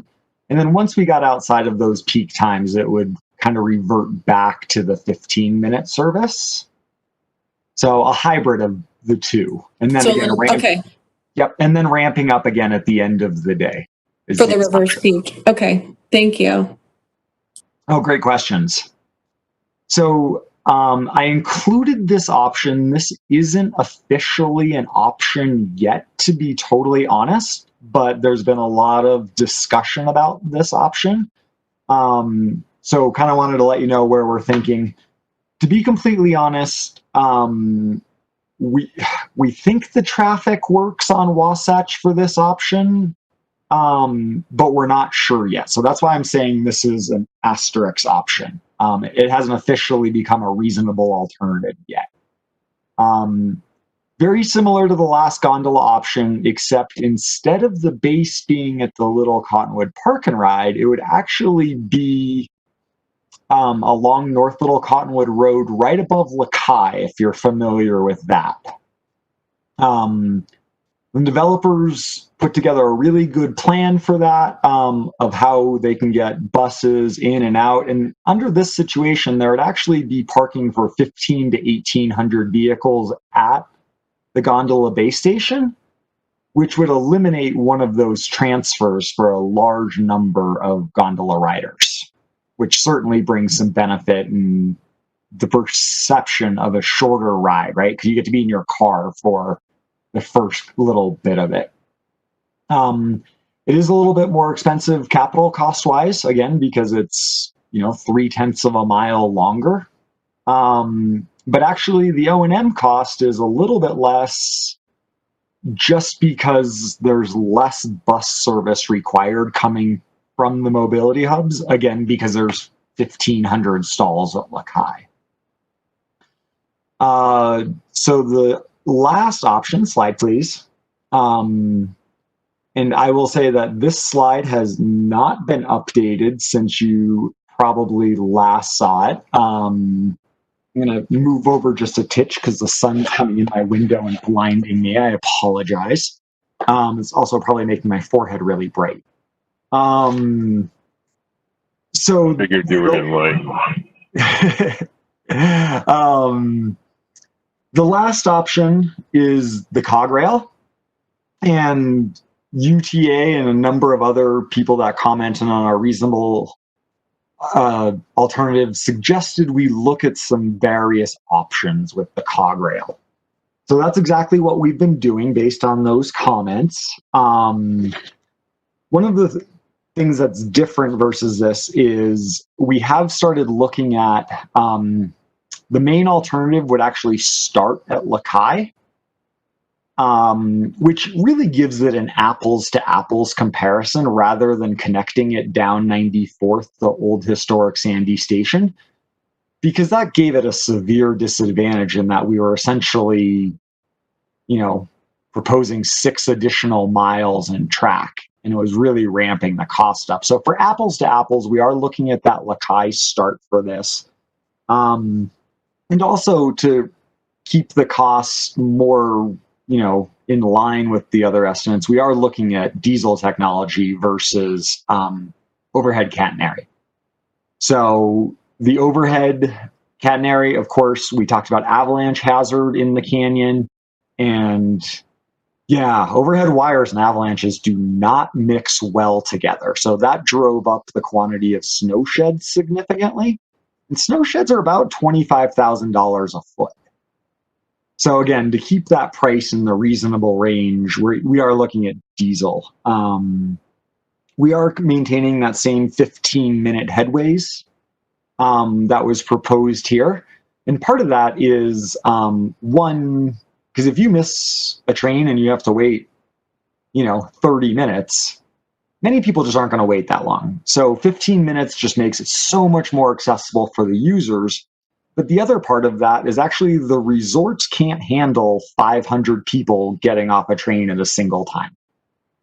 Speaker 8: And then once we got outside of those peak times, it would kind of revert back to the 15-minute service. So a hybrid of the two. And then
Speaker 10: okay.
Speaker 8: Yep, and then ramping up again at the end of the day.
Speaker 10: For the reverse peak. Okay, thank you.
Speaker 8: Oh, great questions. So I included this option. This isn't officially an option yet, to be totally honest, but there's been a lot of discussion about this option. So kind of wanted to let you know where we're thinking. To be completely honest, we think the traffic works on Wasatch for this option, but we're not sure yet. So that's why I'm saying this is an asterisk option. It hasn't officially become a reasonable alternative yet. Very similar to the last gondola option, except instead of the base being at the Little Cottonwood Park and Ride, it would actually be along North Little Cottonwood Road right above Lakai, if you're familiar with that. The developers put together a really good plan for that, of how they can get buses in and out. And under this situation, there would actually be parking for 1,500 to 1,800 vehicles at the gondola base station, which would eliminate one of those transfers for a large number of gondola riders, which certainly brings some benefit and the perception of a shorter ride, right? Because you get to be in your car for the first little bit of it. It is a little bit more expensive capital cost-wise, again, because it's 0.3 of a mile longer. But actually, the O&M cost is a little bit less just because there's less bus service required coming from the mobility hubs, again, because there's 1,500 stalls at Lakai. So the last option, slide please. And I will say that this slide has not been updated since you probably last saw it. I'm going to move over just a titch because the sun's coming in my window and blinding me. I apologize. It's also probably making my forehead really bright. So
Speaker 1: Figured you were in line.
Speaker 8: The last option is the Cog Rail, and UTA and a number of other people that commented on our reasonable alternatives suggested we look at some various options with the Cog Rail. So that's exactly what we've been doing based on those comments. One of the things that's different versus this is we have started looking at the main alternative would actually start at Lakai, which really gives it an apples to apples comparison rather than connecting it down 94th, the old historic Sandy Station, because that gave it a severe disadvantage in that we were essentially, proposing 6 additional miles in track, and it was really ramping the cost up. So for apples to apples, we are looking at that Lakai start for this. And also to keep the costs more, in line with the other estimates, we are looking at diesel technology versus overhead catenary. So the overhead catenary, of course, we talked about avalanche hazard in the canyon. And yeah, overhead wires and avalanches do not mix well together. So that drove up the quantity of snow sheds significantly. And snow sheds are about $25,000 a foot. So again, to keep that price in the reasonable range, we are looking at diesel. We are maintaining that same 15-minute headways that was proposed here. And part of that is, one, because if you miss a train and you have to wait, 30 minutes, many people just aren't going to wait that long. So 15 minutes just makes it so much more accessible for the users. But the other part of that is actually the resorts can't handle 500 people getting off a train at a single time.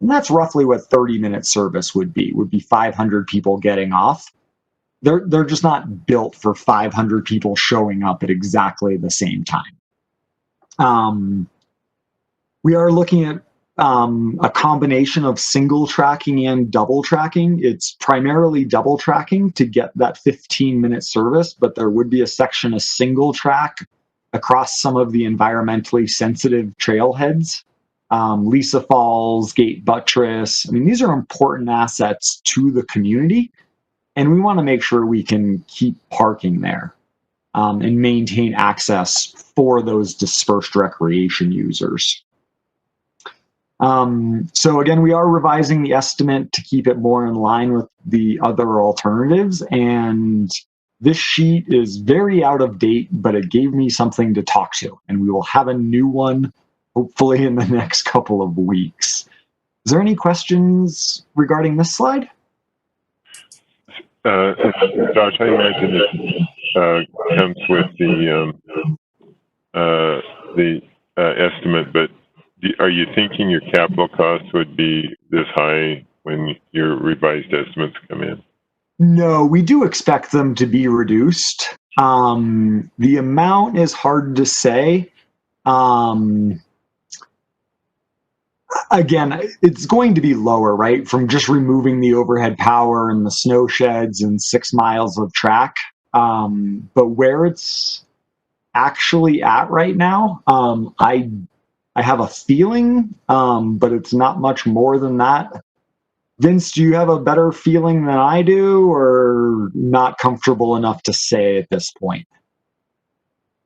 Speaker 8: And that's roughly what 30-minute service would be 500 people getting off. They're just not built for 500 people showing up at exactly the same time. We are looking at a combination of single tracking and double tracking. It's primarily double tracking to get that 15-minute service, but there would be a section of single track across some of the environmentally sensitive trailheads. Lisa Falls, Gate Buttress. I mean, these are important assets to the community, and we want to make sure we can keep parking there and maintain access for those dispersed recreation users. So again, we are revising the estimate to keep it more in line with the other alternatives. And this sheet is very out of date, but it gave me something to talk to. And we will have a new one, hopefully in the next couple of weeks. Is there any questions regarding this slide?
Speaker 1: Josh, I imagine it comes with the estimate, but are you thinking your capital costs would be this high when your revised estimates come in?
Speaker 8: No, we do expect them to be reduced. The amount is hard to say. Again, it's going to be lower, right? From just removing the overhead power and the snow sheds and 6 miles of track. But where it's actually at right now, I have a feeling, but it's not much more than that. Vince, do you have a better feeling than I do, or not comfortable enough to say at this point?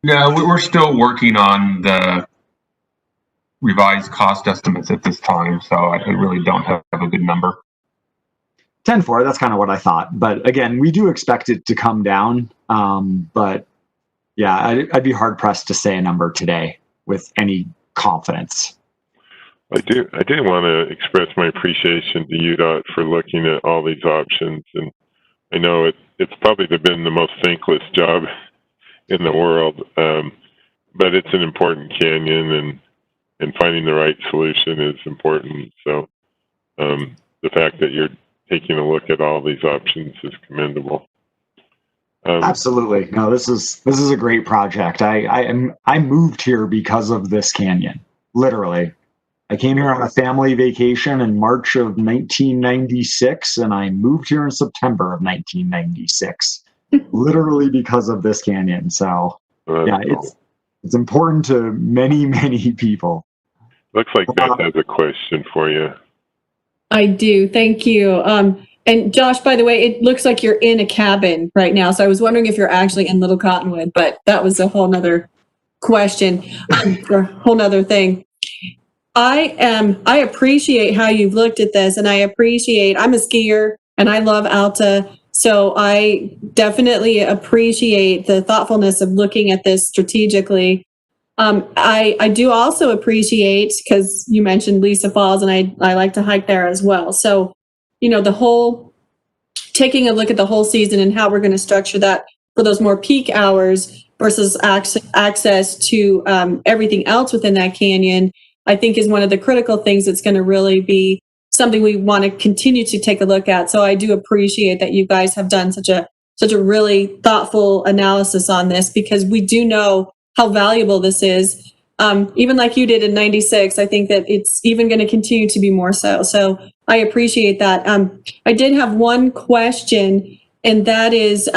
Speaker 11: No, we're still working on the revised cost estimates at this time, so I really don't have a good number.
Speaker 8: 10-4, that's kind of what I thought. But again, we do expect it to come down. But yeah, I'd be hard pressed to say a number today with any confidence.
Speaker 1: I do want to express my appreciation to UDOT for looking at all these options, and I know it's probably been the most thankless job in the world, but it's an important canyon, and finding the right solution is important. So the fact that you're taking a look at all these options is commendable.
Speaker 8: Absolutely. No, this is a great project. I moved here because of this canyon. Literally. I came here on a family vacation in March of 1996, and I moved here in September of 1996. Literally because of this canyon. So yeah, it's important to many, many people.
Speaker 1: Looks like Beth has a question for you.
Speaker 10: I do. Thank you. And Josh, by the way, it looks like you're in a cabin right now. So I was wondering if you're actually in Little Cottonwood, but that was a whole nother question or a whole nother thing. I appreciate how you've looked at this, and I'm a skier and I love Alta. So I definitely appreciate the thoughtfulness of looking at this strategically. I do also appreciate, because you mentioned Lisa Falls, and I like to hike there as well. So, the whole taking a look at the whole season and how we're going to structure that for those more peak hours versus access to everything else within that canyon, I think is one of the critical things that's going to really be something we want to continue to take a look at. So I do appreciate that you guys have done such a really thoughtful analysis on this, because we do know how valuable this is. Even like you did in 96, I think that it's even going to continue to be more so. So I appreciate that. I did have one question. and that is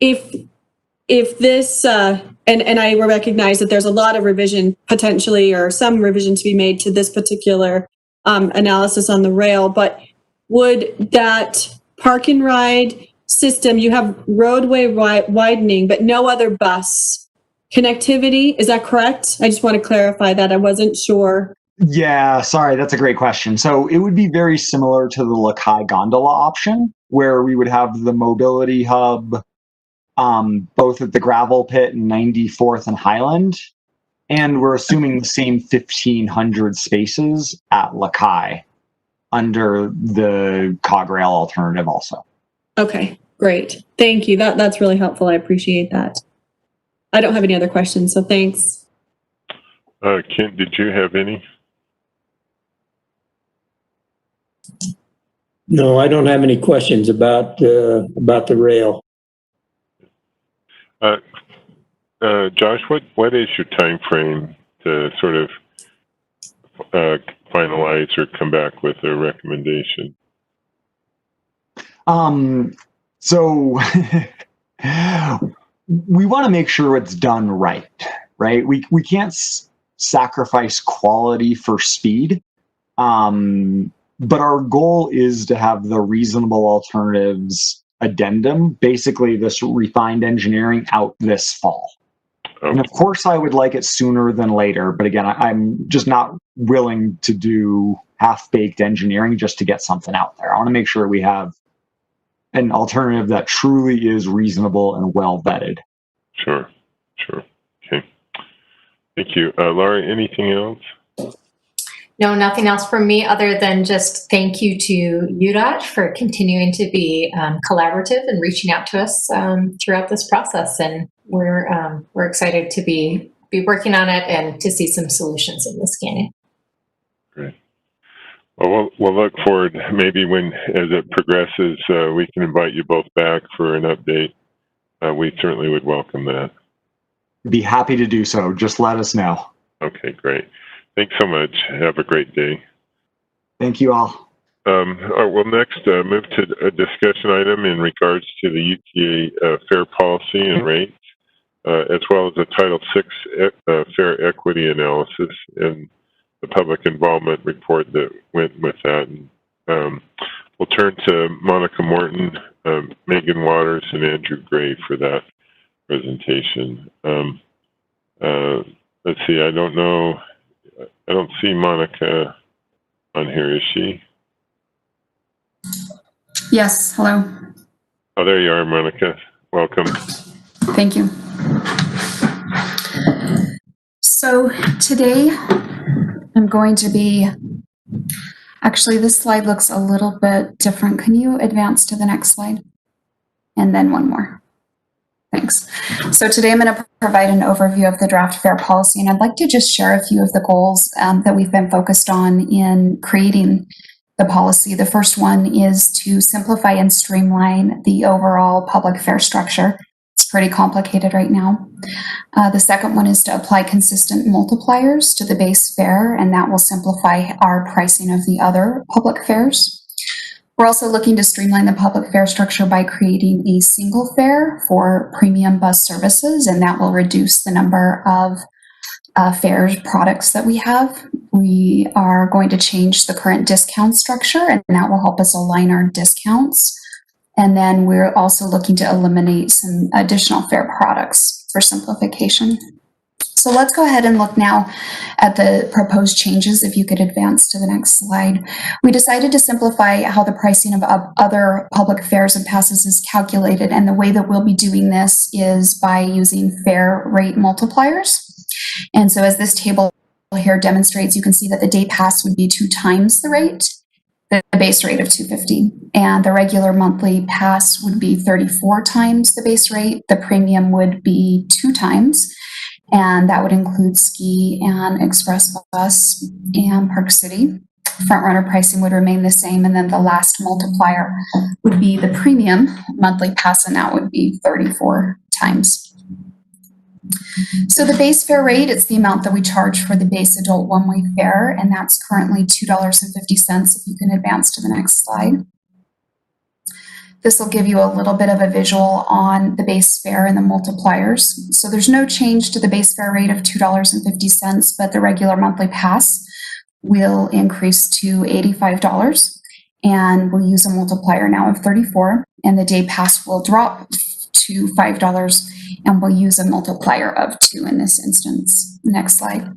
Speaker 10: if this, and I recognize that there's a lot of revision potentially, or some revision to be made to this particular analysis on the rail, but would that park and ride system, you have roadway widening, but no other bus connectivity, is that correct? I just want to clarify that. I wasn't sure.
Speaker 8: Yeah, sorry, that's a great question. So it would be very similar to the Lakai Gondola option, where we would have the mobility hub both at the gravel pit and 94th and Highland, and we're assuming the same 1,500 spaces at Lakai under the Cog Rail alternative also.
Speaker 10: Okay, great. Thank you. That's really helpful. I appreciate that. I don't have any other questions, so thanks.
Speaker 1: Kent, did you have any?
Speaker 4: No, I don't have any questions about the rail.
Speaker 1: Josh, what is your time frame to sort of finalize or come back with a recommendation?
Speaker 8: So we want to make sure it's done right? We can't sacrifice quality for speed. But our goal is to have the reasonable alternatives addendum, basically this refined engineering, out this fall. Okay. And of course, I would like it sooner than later. But again, I'm just not willing to do half-baked engineering just to get something out there. I want to make sure we have an alternative that truly is reasonable and well vetted.
Speaker 1: Sure. Okay. Thank you. Laura, anything else?
Speaker 9: No, nothing else from me other than just thank you to UDOT for continuing to be collaborative and reaching out to us throughout this process. And we're excited to be working on it and to see some solutions in this canyon.
Speaker 1: Great. Well, we'll look forward. Maybe as it progresses, we can invite you both back for an update. We certainly would welcome that.
Speaker 8: Be happy to do so. Just let us know.
Speaker 1: Okay, great. Thanks so much. Have a great day.
Speaker 8: Thank you all.
Speaker 1: We'll next move to a discussion item in regards to the UTA fare policy and rates, as well as the Title VI fare equity analysis and the public involvement report that went with that. And, we'll turn to Monica Morton, Megan Waters, and Andrew Gray for that presentation. Let's see, I don't see Monica on here, is she?
Speaker 12: Yes, hello.
Speaker 1: Oh, there you are, Monica. Welcome.
Speaker 12: Thank you. So today I'm going to be, actually this slide looks a little bit different. Can you advance to the next slide? And then one more. Thanks. So today I'm going to provide an overview of the draft fare policy, and I'd like to just share a few of the goals that we've been focused on in creating the policy. The first one is to simplify and streamline the overall public fare structure. It's pretty complicated right now. The second one is to apply consistent multipliers to the base fare, and that will simplify our pricing of the other public fares. We're also looking to streamline the public fare structure by creating a single fare for premium bus services, and that will reduce the number of fare products that we have. We are going to change the current discount structure, and that will help us align our discounts. And then we're also looking to eliminate some additional fare products for simplification. So let's go ahead and look now at the proposed changes. If you could advance to the next slide. We decided to simplify how the pricing of other public fares and passes is calculated. And the way that we'll be doing this is by using fare rate multipliers. And so as this table here demonstrates, you can see that the day pass would be 2 times the rate, the base rate of $250. And the regular monthly pass would be 34 times the base rate. The premium would be 2 times. And that would include ski and express bus and Park City. Front runner pricing would remain the same. And then the last multiplier would be the premium monthly pass, and that would be 34 times. So the base fare rate, it's the amount that we charge for the base adult one-way fare, and that's currently $2.50. If you can advance to the next slide. This will give you a little bit of a visual on the base fare and the multipliers. So there's no change to the base fare rate of $2.50, but the regular monthly pass will increase to $85, and we'll use a multiplier now of 34, and the day pass will drop to $5, and we'll use a multiplier of 2 in this instance. Next slide.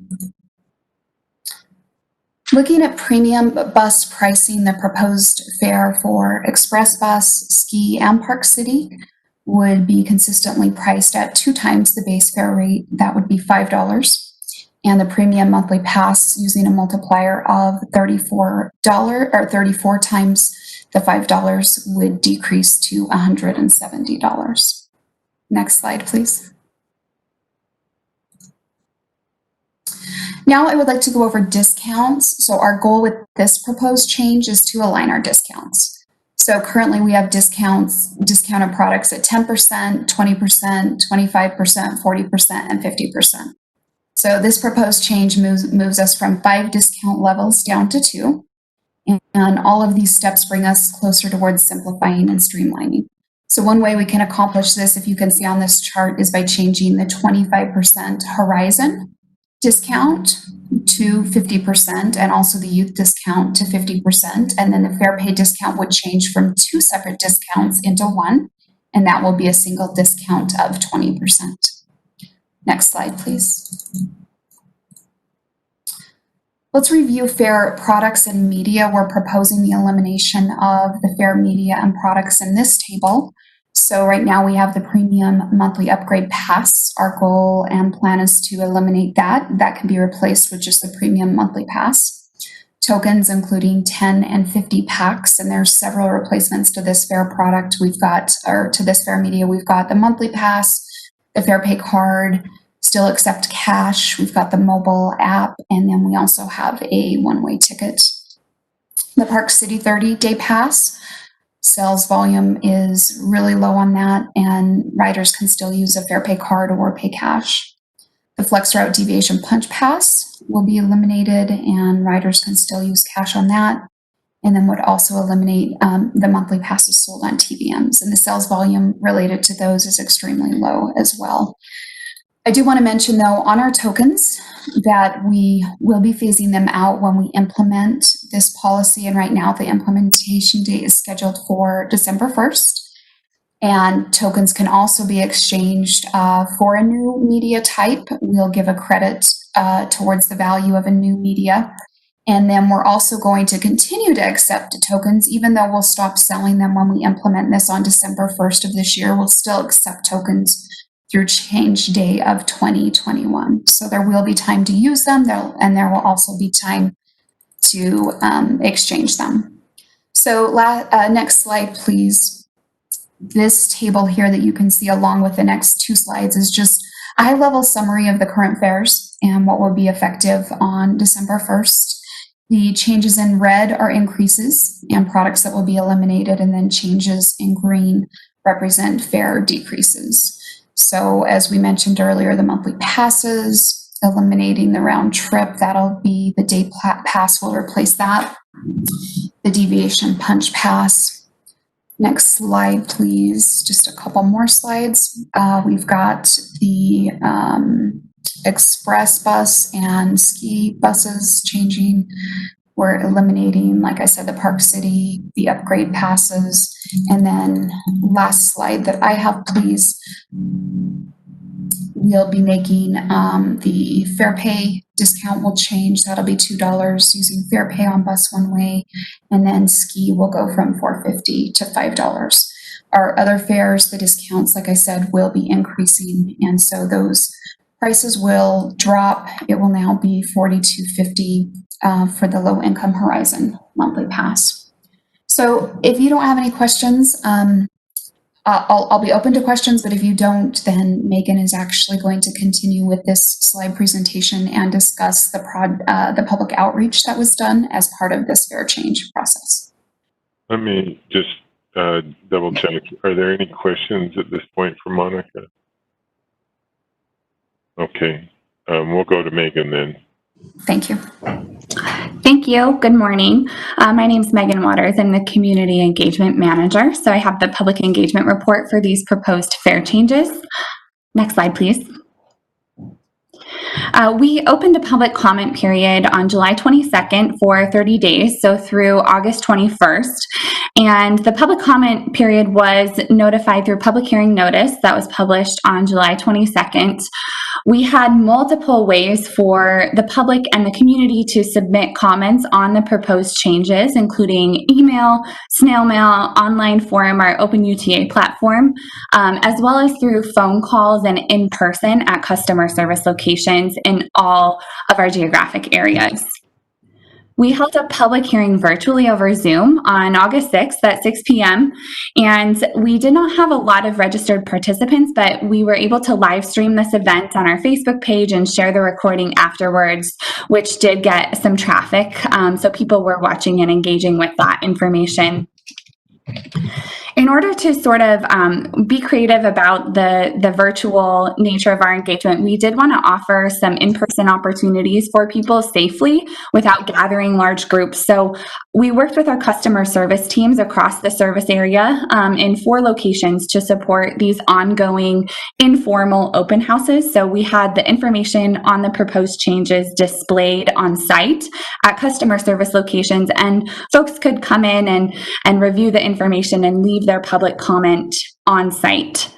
Speaker 12: Looking at premium bus pricing, the proposed fare for Express Bus, Ski, and Park City would be consistently priced at 2 times the base fare rate. That would be $5. And the premium monthly pass, using a multiplier of $34 or 34 times the $5, would decrease to $170. Next slide, please. Now I would like to go over discounts. So our goal with this proposed change is to align our discounts. So currently we have discounted products at 10%, 20%, 25%, 40%, and 50%. So this proposed change moves us from 5 discount levels down to 2. And all of these steps bring us closer towards simplifying and streamlining. So one way we can accomplish this, if you can see on this chart, is by changing the 25% Horizon discount to 50%, and also the youth discount to 50%. And then the fair pay discount would change from 2 separate discounts into 1, and that will be a single discount of 20%. Next slide, please. Let's review fare products and media. We're proposing the elimination of the fare media and products in this table. So right now we have the premium monthly upgrade pass. Our goal and plan is to eliminate that. That can be replaced with just the premium monthly pass. Tokens, including 10 and 50 packs, and there's several replacements to this fare product. We've got, or to this fare media, we've got the monthly pass, the fair pay card, still accept cash. We've got the mobile app, and then we also have a one-way ticket. The Park City 30-day pass. Sales volume is really low on that, and riders can still use a fair pay card or pay cash. The Flex Route Deviation Punch Pass will be eliminated, and riders can still use cash on that, and then would also eliminate the monthly passes sold on TVMs, and the sales volume related to those is extremely low as well. I do want to mention, though, on our tokens that we will be phasing them out when we implement this policy. And right now the implementation date is scheduled for December 1st. And tokens can also be exchanged for a new media type. We'll give a credit towards the value of a new media. And then we're also going to continue to accept tokens, even though we'll stop selling them when we implement this on December 1st of this year. We'll still accept tokens through change day of 2021. So there will be time to use them, and there will also be time to exchange them. So next slide, please. This table here that you can see along with the next 2 slides is just a high-level summary of the current fares and what will be effective on December 1st. The changes in red are increases and products that will be eliminated, and then changes in green represent fare decreases. So as we mentioned earlier, the monthly passes, eliminating the round trip, that'll be the day pass will replace that. The deviation punch pass. Next slide, please. Just a couple more slides. We've got the express bus and ski buses changing. We're eliminating, like I said, the Park City, the upgrade passes. And then last slide that I have, please. We'll be making the fair pay discount will change. That'll be $2 using fair pay on bus one way. And then ski will go from $4.50 to $5. Our other fares, the discounts, like I said, will be increasing. And so those prices will drop. It will now be $42.50 for the low income Horizon monthly pass. So if you don't have any questions, I'll be open to questions, but if you don't, then Megan is actually going to continue with this slide presentation and discuss the public outreach that was done as part of this fare change process.
Speaker 1: Let me just double check. Are there any questions at this point for Monica? Okay, we'll go to Megan then.
Speaker 12: Thank you.
Speaker 13: Thank you. Good morning. My name is Megan Waters. I'm the Community Engagement Manager. So I have the public engagement report for these proposed fare changes. Next slide, please. We opened a public comment period on July 22nd for 30 days, so through August 21st. And the public comment period was notified through public hearing notice that was published on July 22nd. We had multiple ways for the public and the community to submit comments on the proposed changes, including email, snail mail, online forum, our Open UTA platform, as well as through phone calls and in person at customer service locations in all of our geographic areas. We held a public hearing virtually over Zoom on August 6th at 6 p.m. And we did not have a lot of registered participants, but we were able to live stream this event on our Facebook page and share the recording afterwards, which did get some traffic. So people were watching and engaging with that information. In order to sort of be creative about the virtual nature of our engagement, we did want to offer some in-person opportunities for people safely without gathering large groups. So we worked with our customer service teams across the service area in 4 locations to support these ongoing informal open houses. So we had the information on the proposed changes displayed on site at customer service locations, and folks could come in and review the information and leave their public comment on site.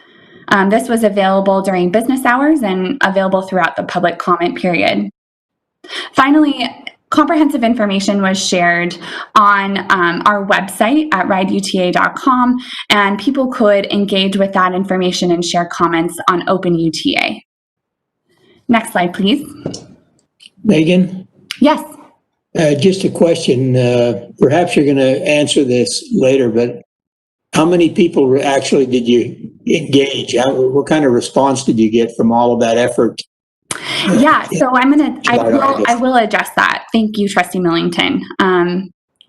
Speaker 13: This was available during business hours and available throughout the public comment period. Finally, comprehensive information was shared on our website at rideuta.com, and people could engage with that information and share comments on Open UTA. Next slide, please.
Speaker 4: Megan?
Speaker 13: Yes.
Speaker 4: Just a question. Perhaps you're going to answer this later, but how many people actually did you engage? What kind of response did you get from all of that effort?
Speaker 13: Yeah, so I will address that. Thank you, Trustee Millington.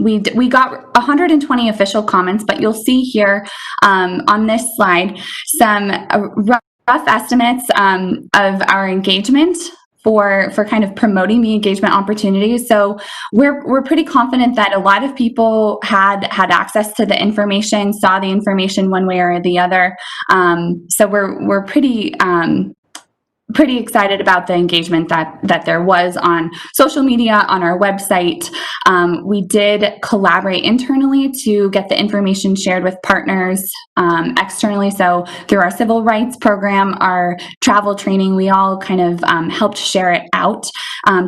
Speaker 13: We got 120 official comments, but you'll see here on this slide some rough estimates of our engagement for kind of promoting the engagement opportunities. So we're pretty confident that a lot of people had access to the information, saw the information one way or the other. So we're pretty excited about the engagement that there was on social media, on our website. We did collaborate internally to get the information shared with partners externally. So through our civil rights program, our travel training, we all kind of helped share it out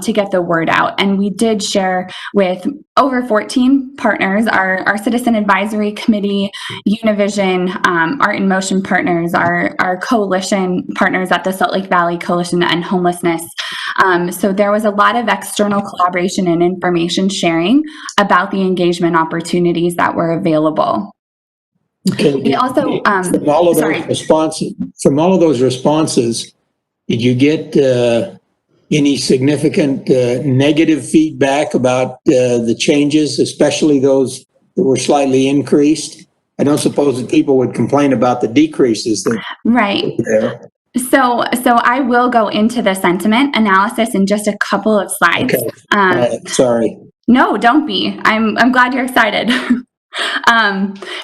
Speaker 13: to get the word out. And we did share with over 14 partners, our Citizen Advisory Committee, Univision, Art in Motion partners, our coalition partners at the Salt Lake Valley Coalition to End Homelessness. So there was a lot of external collaboration and information sharing about the engagement opportunities that were available.
Speaker 4: Okay.
Speaker 13: We also,
Speaker 4: from all of those responses, did you get any significant negative feedback about the changes, especially those that were slightly increased? I don't suppose that people would complain about the decreases that
Speaker 13: right
Speaker 4: there.
Speaker 13: So I will go into the sentiment analysis in just a couple of slides.
Speaker 4: Okay. Sorry.
Speaker 13: No, don't be. I'm glad you're excited.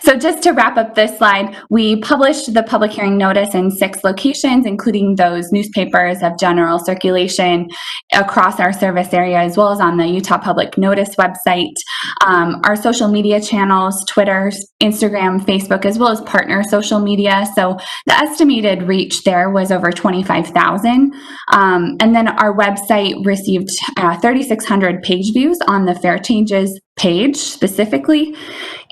Speaker 13: So just to wrap up this slide, we published the public hearing notice in 6 locations, including those newspapers of general circulation across our service area, as well as on the Utah Public Notice website, our social media channels, Twitter, Instagram, Facebook, as well as partner social media. So the estimated reach there was over 25,000. And then our website received 3,600 page views on the fare changes page specifically.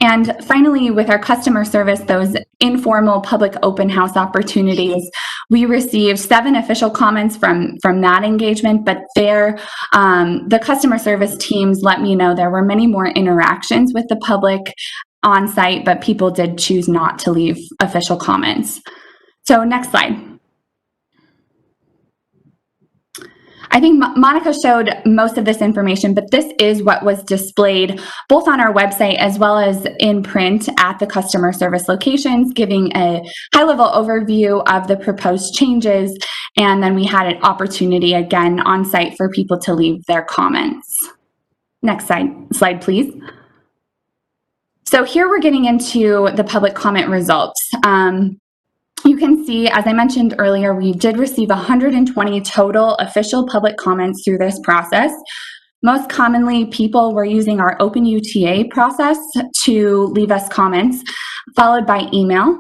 Speaker 13: And finally, with our customer service, those informal public open house opportunities, we received 7 official comments from that engagement, but the customer service teams let me know there were many more interactions with the public on site, but people did choose not to leave official comments. So next slide. I think Monica showed most of this information, but this is what was displayed both on our website as well as in print at the customer service locations, giving a high-level overview of the proposed changes. And then we had an opportunity again on site for people to leave their comments. Next slide, please. So here we're getting into the public comment results. You can see, as I mentioned earlier, we did receive 120 total official public comments through this process. Most commonly, people were using our open UTA process to leave us comments, followed by email.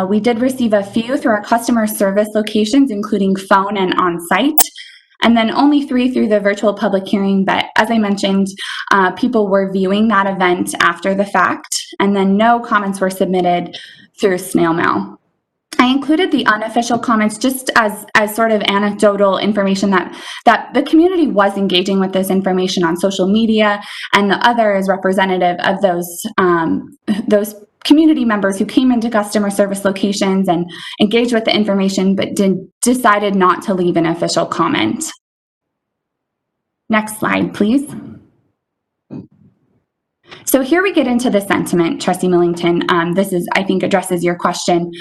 Speaker 13: We did receive a few through our customer service locations, including phone and on-site, and then only 3 through the virtual public hearing. But as I mentioned, people were viewing that event after the fact, and then no comments were submitted through snail mail. I included the unofficial comments just as sort of anecdotal information that the community was engaging with this information on social media, and the other is representative of those community members who came into customer service locations and engaged with the information but decided not to leave an official comment. Next slide, please. So here we get into the sentiment, Trustee Millington. This is, I think, addresses your question.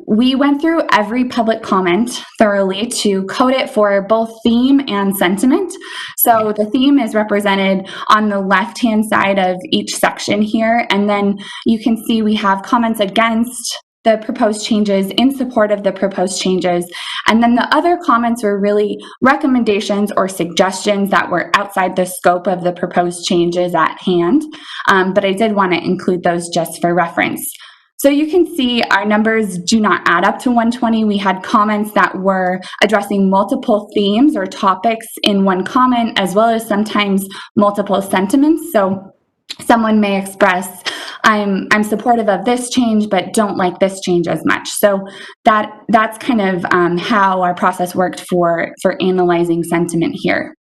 Speaker 13: We went through every public comment thoroughly to code it for both theme and sentiment. So the theme is represented on the left-hand side of each section here, and then you can see we have comments against the proposed changes, in support of the proposed changes. And then the other comments were really recommendations or suggestions that were outside the scope of the proposed changes at hand. But I did want to include those just for reference. So you can see our numbers do not add up to 120. We had comments that were addressing multiple themes or topics in one comment, as well as sometimes multiple sentiments. So someone may express, I'm supportive of this change, but don't like this change as much. So that's kind of how our process worked for analyzing sentiment here.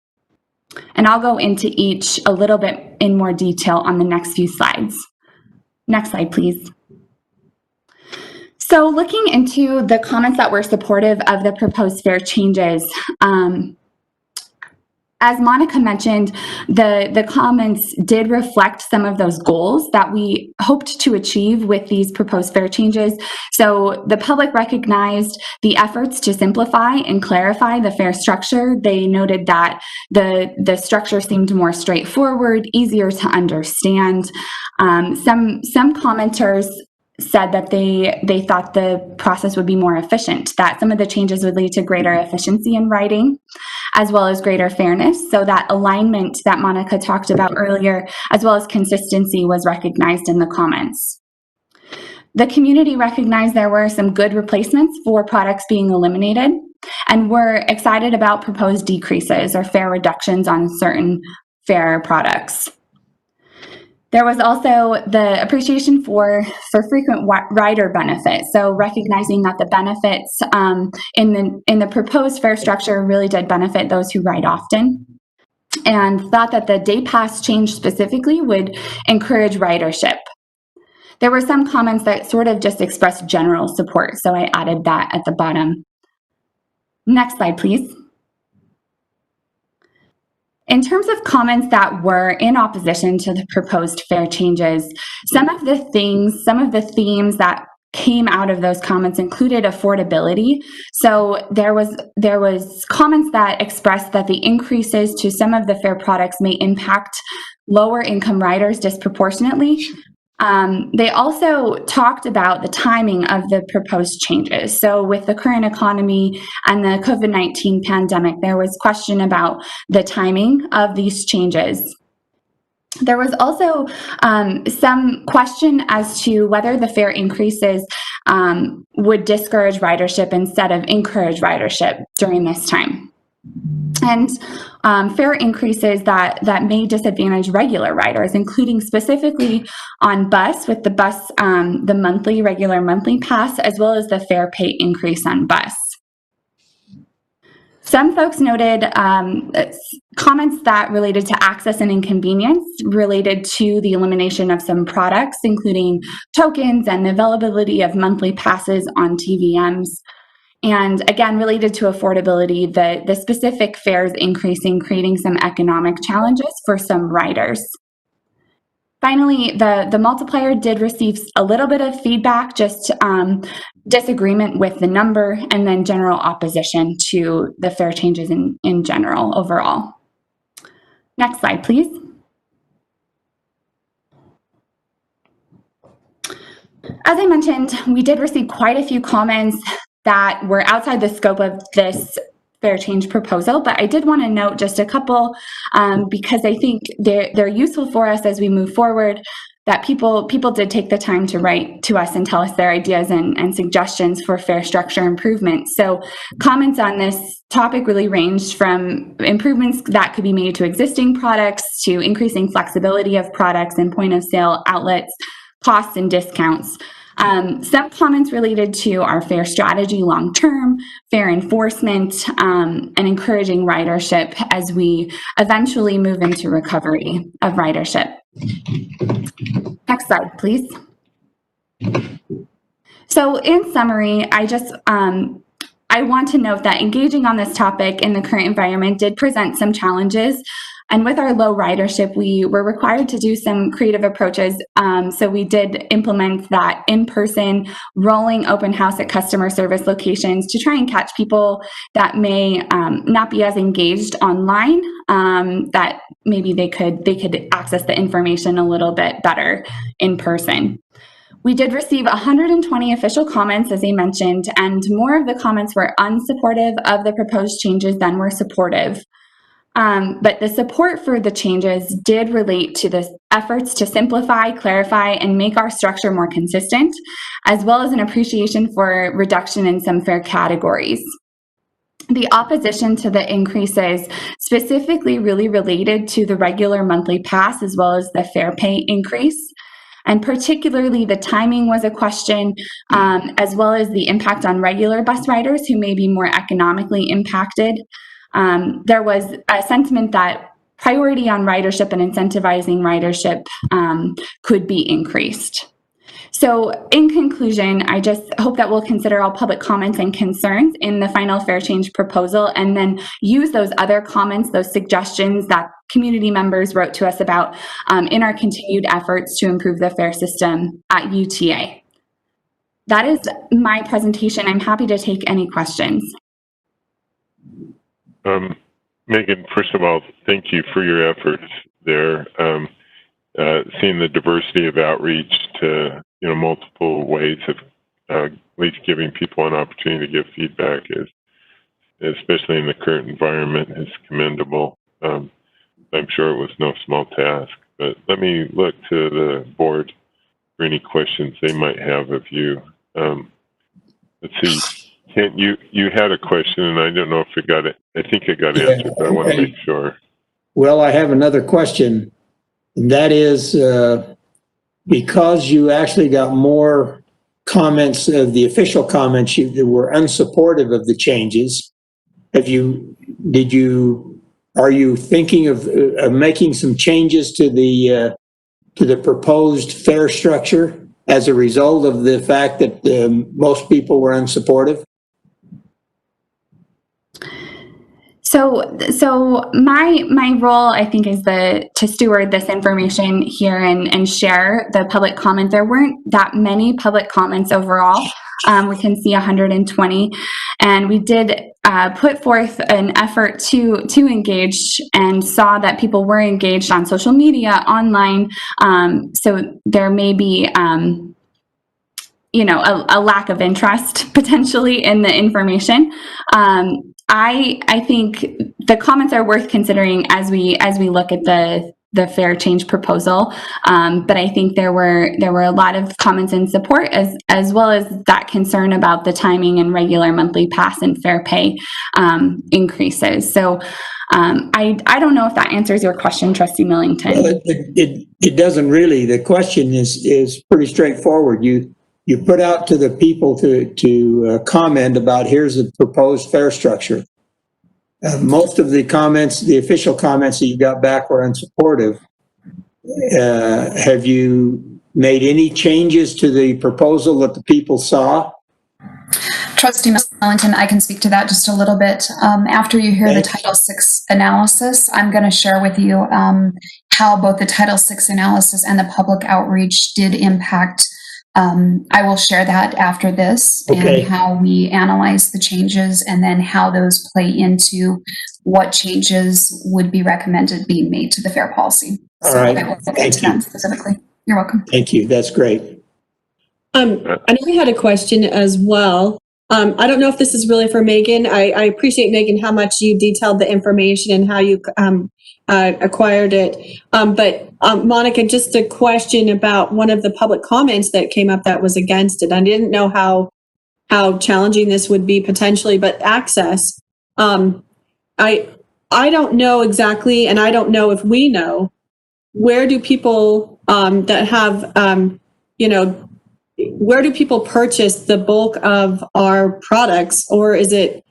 Speaker 13: And I'll go into each a little bit in more detail on the next few slides. Next slide, please. So looking into the comments that were supportive of the proposed fare changes, as Monica mentioned, the comments did reflect some of those goals that we hoped to achieve with these proposed fare changes. So the public recognized the efforts to simplify and clarify the fare structure. They noted that the structure seemed more straightforward, easier to understand. Some commenters said that they thought the process would be more efficient, that some of the changes would lead to greater efficiency in writing, as well as greater fairness. So that alignment that Monica talked about earlier, as well as consistency, was recognized in the comments. The community recognized there were some good replacements for products being eliminated, and were excited about proposed decreases or fare reductions on certain fare products. There was also the appreciation for frequent rider benefits. So recognizing that the benefits in the proposed fare structure really did benefit those who ride often, and thought that the day pass change specifically would encourage ridership. There were some comments that sort of just expressed general support, so I added that at the bottom. Next slide, please. In terms of comments that were in opposition to the proposed fare changes, some of the themes that came out of those comments included affordability. So there was comments that expressed that the increases to some of the fare products may impact lower income riders disproportionately. They also talked about the timing of the proposed changes. So with the current economy and the COVID-19 pandemic, there was question about the timing of these changes. There was also some question as to whether the fare increases would discourage ridership instead of encourage ridership during this time. And fare increases that may disadvantage regular riders, including specifically on bus with the bus, the regular monthly pass, as well as the fare pay increase on bus. Some folks noted comments that related to access and inconvenience related to the elimination of some products, including tokens and the availability of monthly passes on TVMs. And again, related to affordability, the specific fares increasing, creating some economic challenges for some riders. Finally, the multiplier did receive a little bit of feedback, just disagreement with the number, and then general opposition to the fare changes in general overall. Next slide, please. As I mentioned, we did receive quite a few comments that were outside the scope of this fare change proposal, but I did want to note just a couple because I think they're useful for us as we move forward, that people did take the time to write to us and tell us their ideas and suggestions for fare structure improvements. So comments on this topic really ranged from improvements that could be made to existing products to increasing flexibility of products and point of sale outlets, costs and discounts. Some comments related to our fare strategy long-term, fare enforcement, and encouraging ridership as we eventually move into recovery of ridership. Next slide, please. So in summary, I want to note that engaging on this topic in the current environment did present some challenges. And with our low ridership, we were required to do some creative approaches. So we did implement that in-person rolling open house at customer service locations to try and catch people that may not be as engaged online, that maybe they could access the information a little bit better in person. We did receive 120 official comments, as I mentioned, and more of the comments were unsupportive of the proposed changes than were supportive. But the support for the changes did relate to the efforts to simplify, clarify, and make our structure more consistent, as well as an appreciation for reduction in some fare categories. The opposition to the increases specifically really related to the regular monthly pass as well as the fare pay increase. And particularly the timing was a question, as well as the impact on regular bus riders who may be more economically impacted. There was a sentiment that priority on ridership and incentivizing ridership could be increased. So in conclusion, I just hope that we'll consider all public comments and concerns in the final fare change proposal and then use those other comments, those suggestions that community members wrote to us about in our continued efforts to improve the fare system at UTA. That is my presentation. I'm happy to take any questions.
Speaker 1: Megan, first of all, thank you for your efforts there. Seeing the diversity of outreach to multiple ways of at least giving people an opportunity to give feedback is, especially in the current environment, is commendable. I'm sure it was no small task, but let me look to the board for any questions they might have of you. Let's see. Kent, you had a question, and I don't know if it got it. I think it got answered, but I want to make sure.
Speaker 4: Well, I have another question, and that is because you actually got more comments of the official comments that were unsupportive of the changes. Are you thinking of making some changes to the proposed fare structure as a result of the fact that most people were unsupportive?
Speaker 13: So my role, I think, is to steward this information here and share the public comment. There weren't that many public comments overall. We can see 120, and we did put forth an effort to engage and saw that people were engaged on social media, online. So there may be a lack of interest potentially in the information. I think the comments are worth considering as we look at the fare change proposal. But I think there were a lot of comments in support as well as that concern about the timing and regular monthly pass and fare pay increases. So I don't know if that answers your question, Trustee Millington.
Speaker 4: Well, it doesn't really. The question is pretty straightforward. You put out to the people to comment about here's the proposed fare structure. Most of the comments, the official comments that you got back were unsupportive. Have you made any changes to the proposal that the people saw?
Speaker 12: Trustee Millington, I can speak to that just a little bit. After you hear the Title VI analysis, I'm going to share with you how both the Title VI analysis and the public outreach did impact. I will share that after this, and how we analyze the changes and then how those play into what changes would be recommended being made to the fare policy.
Speaker 4: All right.
Speaker 12: I will get to that specifically. You're welcome.
Speaker 4: Thank you. That's great.
Speaker 10: And I had a question as well. I don't know if this is really for Megan. I appreciate, Megan, how much you detailed the information and how you acquired it. But Monica, just a question about one of the public comments that came up that was against it. I didn't know how challenging this would be potentially, but access. I don't know exactly, and I don't know if we know, where do people that have, where do people purchase the bulk of our products, or is it,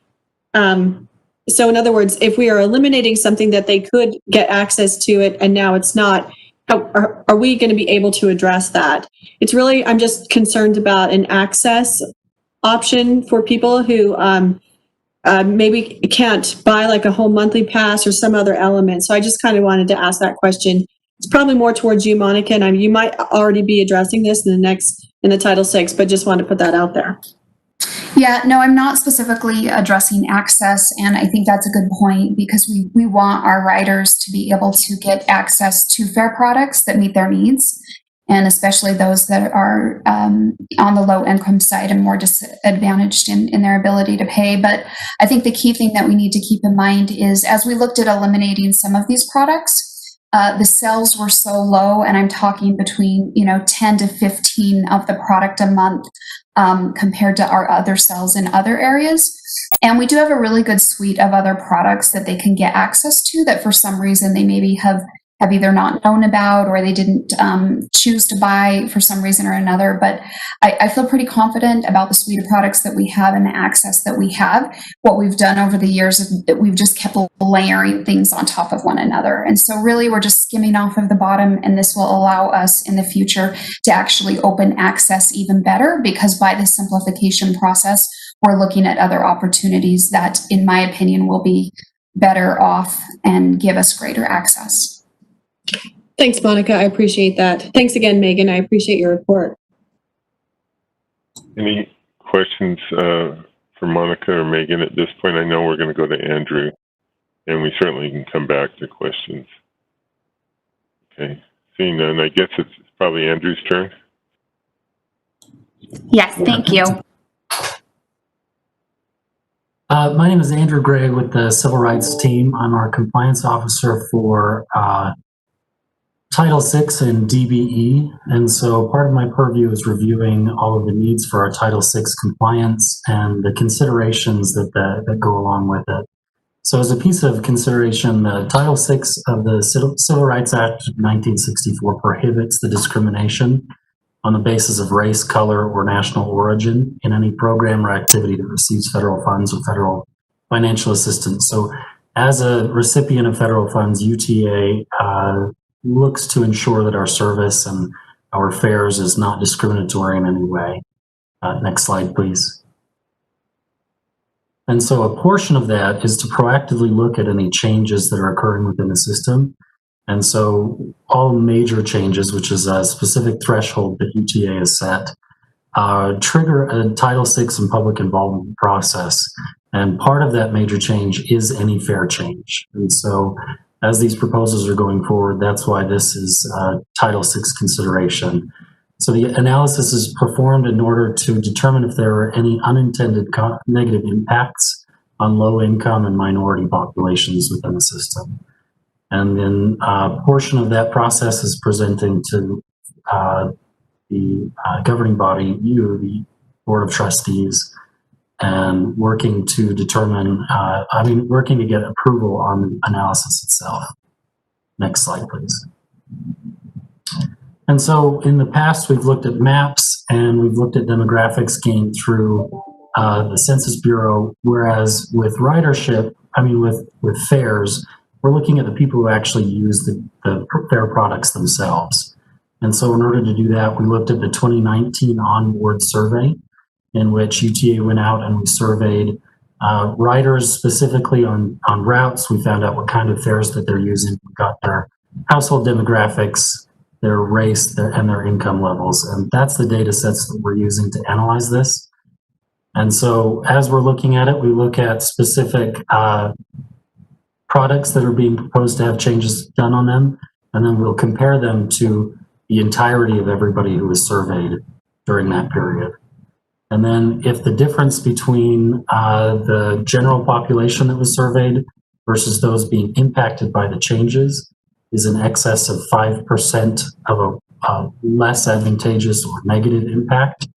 Speaker 10: so in other words, if we are eliminating something that they could get access to it and now it's not, are we going to be able to address that? It's really, I'm just concerned about an access option for people who maybe can't buy like a whole monthly pass or some other element. So I just kind of wanted to ask that question. It's probably more towards you, Monica, and you might already be addressing this in the Title VI, but just wanted to put that out there.
Speaker 12: Yeah, no, I'm not specifically addressing access, and I think that's a good point because we want our riders to be able to get access to fair products that meet their needs, and especially those that are on the low income side and more disadvantaged in their ability to pay. But I think the key thing that we need to keep in mind is as we looked at eliminating some of these products, the sales were so low, and I'm talking between 10 to 15 of the product a month compared to our other sales in other areas. And we do have a really good suite of other products that they can get access to that for some reason they maybe have either not known about or they didn't choose to buy for some reason or another. But I feel pretty confident about the suite of products that we have and the access that we have. What we've done over the years is that we've just kept layering things on top of one another. And so really we're just skimming off of the bottom, and this will allow us in the future to actually open access even better, because by the simplification process, we're looking at other opportunities that, in my opinion, will be better off and give us greater access.
Speaker 10: Thanks, Monica. I appreciate that. Thanks again, Megan. I appreciate your report.
Speaker 1: Any questions for Monica or Megan at this point? I know we're going to go to Andrew, and we certainly can come back to questions. Okay. Seeing none, I guess it's probably Andrew's turn.
Speaker 13: Yes, thank you.
Speaker 14: My name is Andrew Gray with the Civil Rights Team. I'm our compliance officer for Title VI and DBE. And so part of my purview is reviewing all of the needs for our Title VI compliance and the considerations that go along with it. So as a piece of consideration, the Title VI of the Civil Rights Act of 1964 prohibits the discrimination on the basis of race, color, or national origin in any program or activity that receives federal funds or federal financial assistance. So as a recipient of federal funds, UTA looks to ensure that our service and our fares is not discriminatory in any way. Next slide, please. And so a portion of that is to proactively look at any changes that are occurring within the system. And so all major changes, which is a specific threshold that UTA has set, trigger a Title VI and public involvement process. And part of that major change is any fare change. And so as these proposals are going forward, that's why this is Title VI consideration. So the analysis is performed in order to determine if there are any unintended negative impacts on low income and minority populations within the system. And then a portion of that process is presenting to the governing body, the Board of Trustees, and working to determine, working to get approval on the analysis itself. Next slide, please. And so in the past, we've looked at maps and we've looked at demographics gained through the Census Bureau, whereas with ridership, with fares, we're looking at the people who actually use the fare products themselves. And so in order to do that, we looked at the 2019 onboard survey, in which UTA went out and we surveyed riders specifically on routes. We found out what kind of fares that they're using. We got their household demographics, their race, and their income levels. And that's the data sets that we're using to analyze this. And so as we're looking at it, we look at specific products that are being proposed to have changes done on them, and then we'll compare them to the entirety of everybody who was surveyed during that period. And then if the difference between the general population that was surveyed versus those being impacted by the changes is in excess of 5% of a less advantageous or negative impact,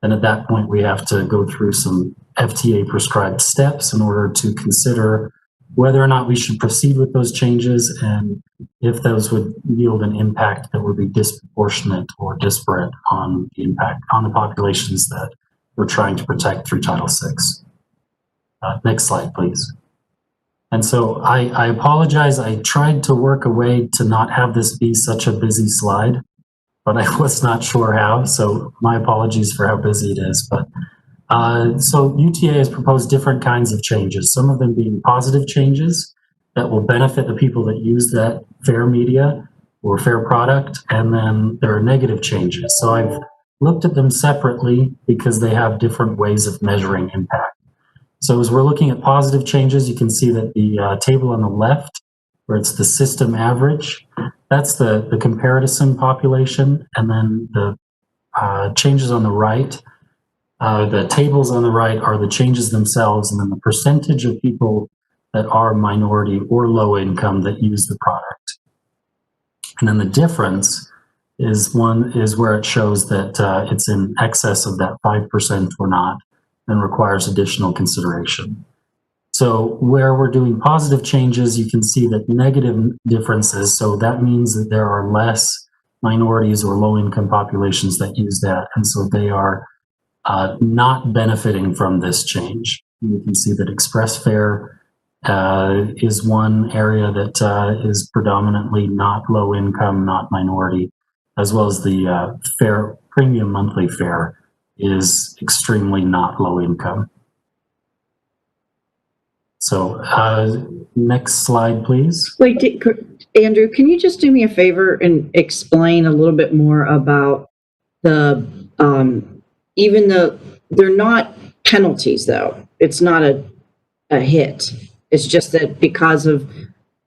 Speaker 14: then at that point we have to go through some FTA prescribed steps in order to consider whether or not we should proceed with those changes and if those would yield an impact that would be disproportionate or disparate on the impact on the populations that we're trying to protect through Title VI. Next slide, please. And so I apologize. I tried to work a way to not have this be such a busy slide, but I was not sure how. So my apologies for how busy it is. But so UTA has proposed different kinds of changes, some of them being positive changes that will benefit the people that use that fair media or fair product. And then there are negative changes. So I've looked at them separately because they have different ways of measuring impact. So as we're looking at positive changes, you can see that the table on the left, where it's the system average, that's the comparison population. And then the changes on the right, the tables on the right are the changes themselves, and then the percentage of people that are minority or low income that use the product. And then the difference is where it shows that it's in excess of that 5% or not and requires additional consideration. So where we're doing positive changes, you can see that negative differences. So that means that there are less minorities or low income populations that use that. And so they are not benefiting from this change. You can see that express fare is one area that is predominantly not low income, not minority, as well as the fare, premium monthly fare is extremely not low income. So next slide, please.
Speaker 5: Wait, Andrew, can you just do me a favor and explain a little bit more about the, even though they're not penalties though, it's not a hit. It's just that because of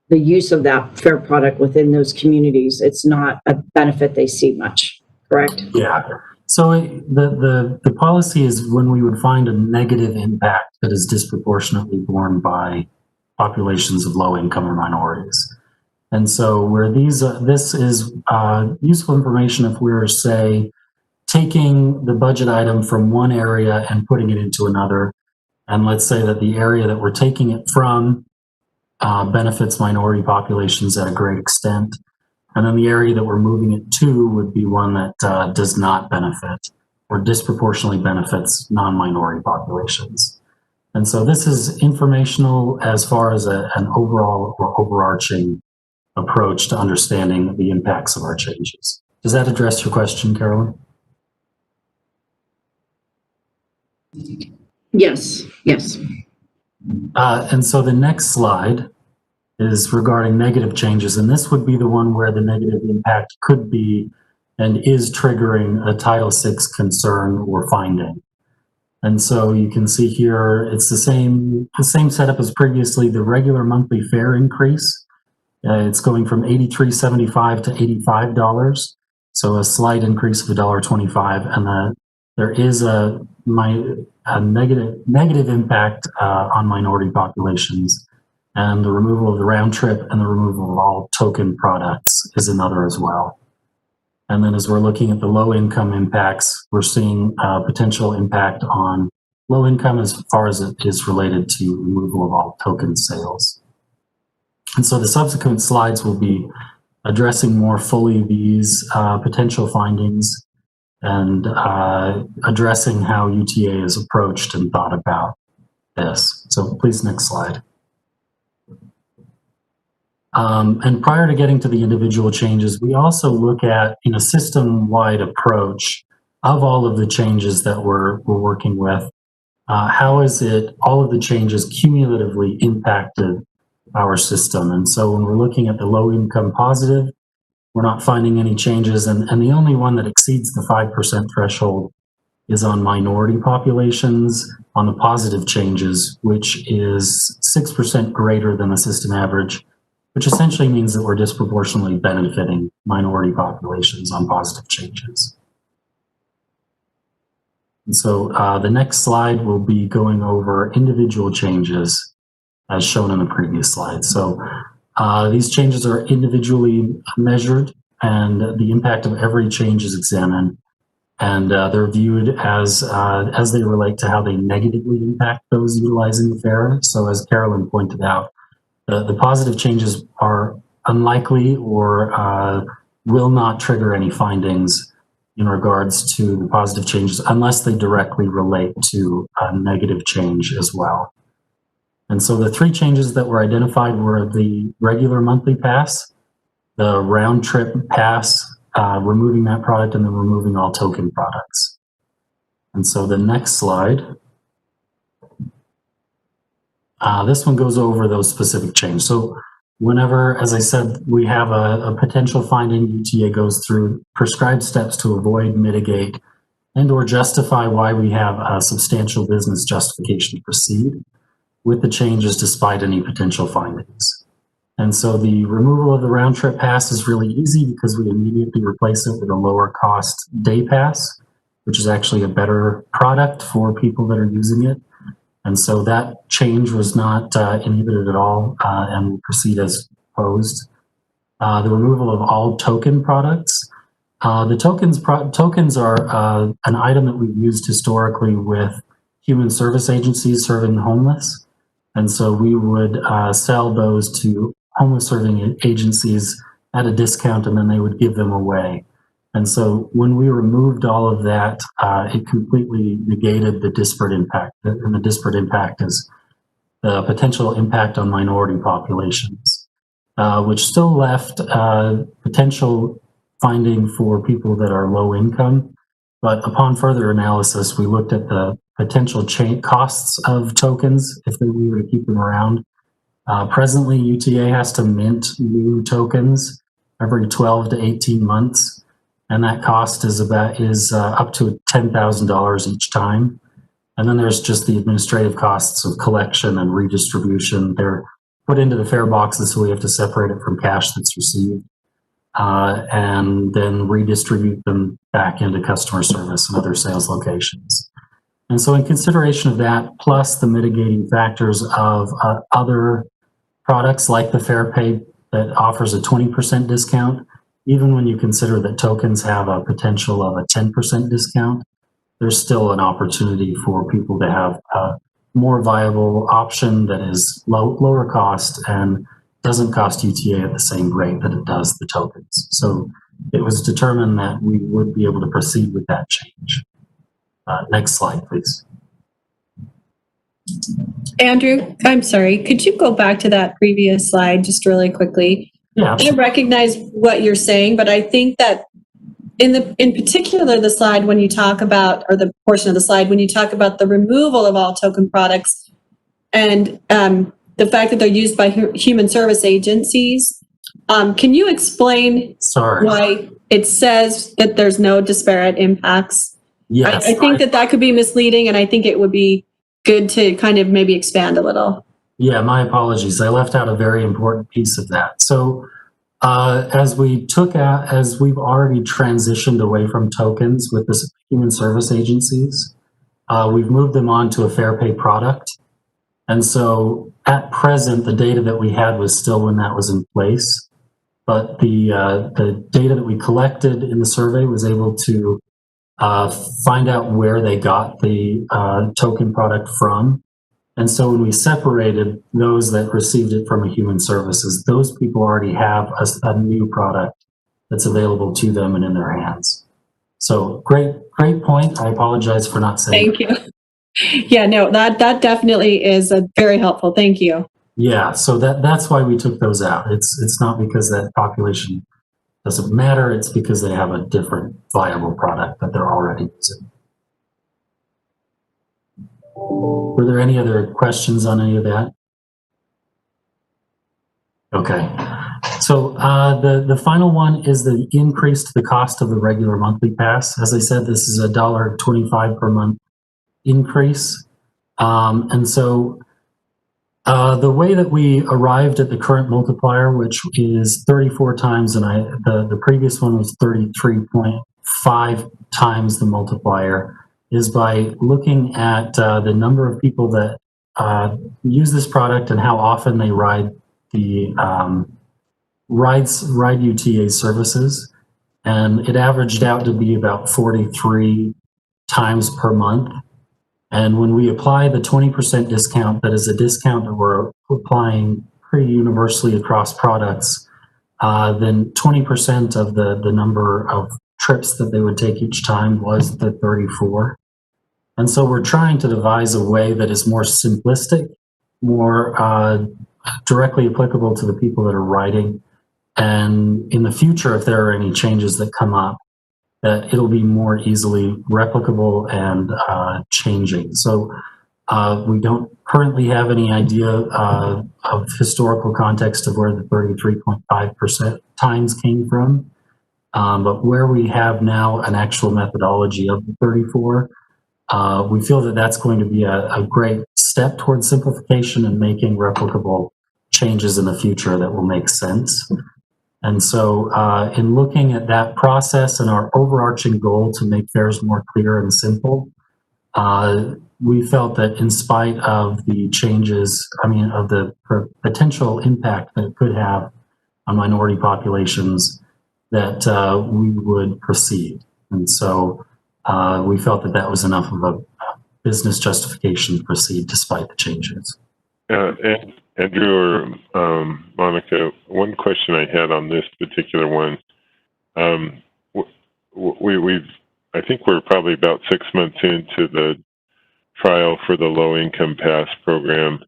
Speaker 5: the use of that fair product within those communities, it's not a benefit they see much, correct?
Speaker 14: Yeah. So the policy is when we would find a negative impact that is disproportionately borne by populations of low income or minorities. And so where these, this is useful information if we were, say, taking the budget item from one area and putting it into another. And let's say that the area that we're taking it from benefits minority populations at a great extent. And then the area that we're moving it to would be one that does not benefit or disproportionately benefits non-minority populations. And so this is informational as far as an overall or overarching approach to understanding the impacts of our changes. Does that address your question, Carolyn?
Speaker 5: Yes, yes.
Speaker 14: And so the next slide is regarding negative changes, and this would be the one where the negative impact could be and is triggering a Title VI concern or finding. And so you can see here, it's the same setup as previously, the regular monthly fare increase. It's going from $83.75 to $85. So a slight increase of $1.25. And there is a negative impact on minority populations. And the removal of the round trip and the removal of all token products is another as well. And then as we're looking at the low income impacts, we're seeing potential impact on low income as far as it is related to removal of all token sales. And so the subsequent slides will be addressing more fully these potential findings and addressing how UTA is approached and thought about this. So please, next slide. And prior to getting to the individual changes, we also look at, in a system-wide approach of all of the changes that we're working with, how is it all of the changes cumulatively impacted our system? And so when we're looking at the low income positive, we're not finding any changes. And the only one that exceeds the 5% threshold is on minority populations on the positive changes, which is 6% greater than the system average, which essentially means that we're disproportionately benefiting minority populations on positive changes. And so the next slide will be going over individual changes as shown in the previous slide. So these changes are individually measured, and the impact of every change is examined. And they're viewed as they relate to how they negatively impact those utilizing the fare. So as Carolyn pointed out, the positive changes are unlikely or will not trigger any findings in regards to the positive changes unless they directly relate to a negative change as well. And so the three changes that were identified were the regular monthly pass, the round trip pass, removing that product, and then removing all token products. And so the next slide, this one goes over those specific changes. So whenever, as I said, we have a potential finding, UTA goes through prescribed steps to avoid, mitigate, and or justify why we have a substantial business justification to proceed with the changes despite any potential findings. And so the removal of the round trip pass is really easy because we immediately replace it with a lower cost day pass, which is actually a better product for people that are using it. And so that change was not inhibited at all and will proceed as proposed. The removal of all token products. The tokens are an item that we've used historically with human service agencies serving the homeless. And so we would sell those to homeless serving agencies at a discount, and then they would give them away. And so when we removed all of that, it completely negated the disparate impact. And the disparate impact is the potential impact on minority populations, which still left potential finding for people that are low income. But upon further analysis, we looked at the potential costs of tokens if we were to keep them around. Presently, UTA has to mint new tokens every 12 to 18 months, and that cost is up to $10,000 each time. And then there's just the administrative costs of collection and redistribution. They're put into the fare boxes, so we have to separate it from cash that's received, and then redistribute them back into customer service and other sales locations. And so in consideration of that, plus the mitigating factors of other products like the Fair Pay that offers a 20% discount, even when you consider that tokens have a potential of a 10% discount, there's still an opportunity for people to have a more viable option that is lower cost and doesn't cost UTA at the same rate that it does the tokens. So it was determined that we would be able to proceed with that change. Next slide, please.
Speaker 10: Andrew, I'm sorry, could you go back to that previous slide just really quickly?
Speaker 14: Yeah, absolutely.
Speaker 10: I recognize what you're saying, but I think that in particular, the slide when you talk about, or the portion of the slide when you talk about the removal of all token products and the fact that they're used by human service agencies, can you explain why it says that there's no disparate impacts?
Speaker 14: Yes,
Speaker 10: I think that could be misleading, and I think it would be good to kind of maybe expand a little.
Speaker 14: Yeah, my apologies. I left out a very important piece of that. So as we've already transitioned away from tokens with the human service agencies, we've moved them on to a fair pay product. And so at present, the data that we had was still when that was in place. But the data that we collected in the survey was able to find out where they got the token product from. And so when we separated those that received it from a human services, those people already have a new product that's available to them and in their hands. So great point. I apologize for not saying.
Speaker 10: Thank you. Yeah, no, that definitely is very helpful. Thank you.
Speaker 14: Yeah, so that's why we took those out. It's not because that population doesn't matter. It's because they have a different viable product that they're already using. Were there any other questions on any of that? Okay. So the final one is the increase to the cost of the regular monthly pass. As I said, this is $1.25 per month increase. And so the way that we arrived at the current multiplier, which is 34 times, and the previous one was 33.5 times the multiplier, is by looking at the number of people that use this product and how often they ride the ride UTA services. And it averaged out to be about 43 times per month. And when we apply the 20% discount, that is a discount that we're applying pretty universally across products, then 20% of the number of trips that they would take each time was the 34. And so we're trying to devise a way that is more simplistic, more directly applicable to the people that are riding. And in the future, if there are any changes that come up, that it'll be more easily replicable and changing. So we don't currently have any idea of historical context of where the 33.5% times came from. But where we have now an actual methodology of the 34, we feel that that's going to be a great step towards simplification and making replicable changes in the future that will make sense. And so in looking at that process and our overarching goal to make fares more clear and simple, we felt that in spite of the changes, of the potential impact that it could have on minority populations, that we would proceed. And so we felt that that was enough of a business justification to proceed despite the changes.
Speaker 1: Andrew or Monica, one question I had on this particular one, I think we're probably about 6 months into the trial for the low-income pass program,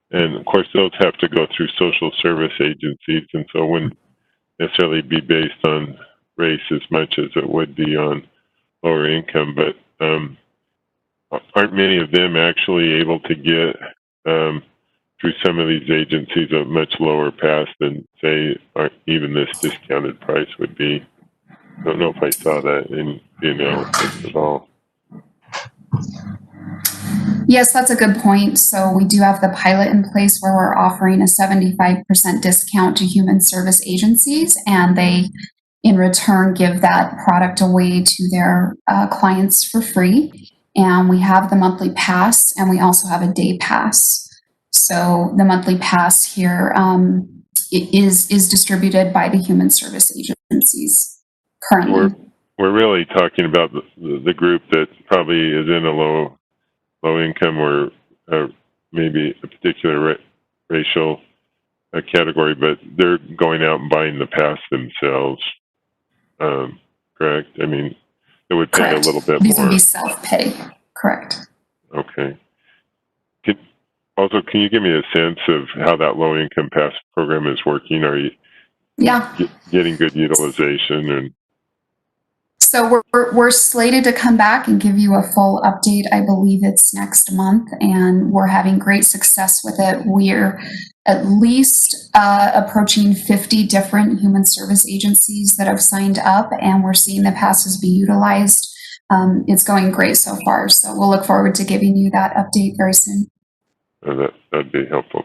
Speaker 1: and of course those have to go through social service agencies, and so it wouldn't necessarily be based on race as much as it would be on lower income, but aren't many of them actually able to get through some of these agencies a much lower pass than, say, even this discounted price would be? I don't know if I saw that in the analysis at all.
Speaker 12: Yes, that's a good point. So we do have the pilot in place where we're offering a 75% discount to human service agencies, and they in return give that product away to their clients for free. And we have the monthly pass, and we also have a day pass. So the monthly pass here is distributed by the human service agencies currently.
Speaker 1: We're really talking about the group that probably is in a low income or maybe a particular racial category, but they're going out and buying the pass themselves. Correct? I mean, it would pay a little bit
Speaker 12: These
Speaker 1: more.
Speaker 12: would be self-pay. Correct.
Speaker 1: Okay. Can you give me a sense of how that low-income pass program is working? Are you getting good utilization? And
Speaker 12: so we're slated to come back and give you a full update. I believe it's next month, and we're having great success with it. We're at least approaching 50 different human service agencies that have signed up, and we're seeing the passes be utilized. It's going great so far, so we'll look forward to giving you that update very soon.
Speaker 1: that'd be helpful.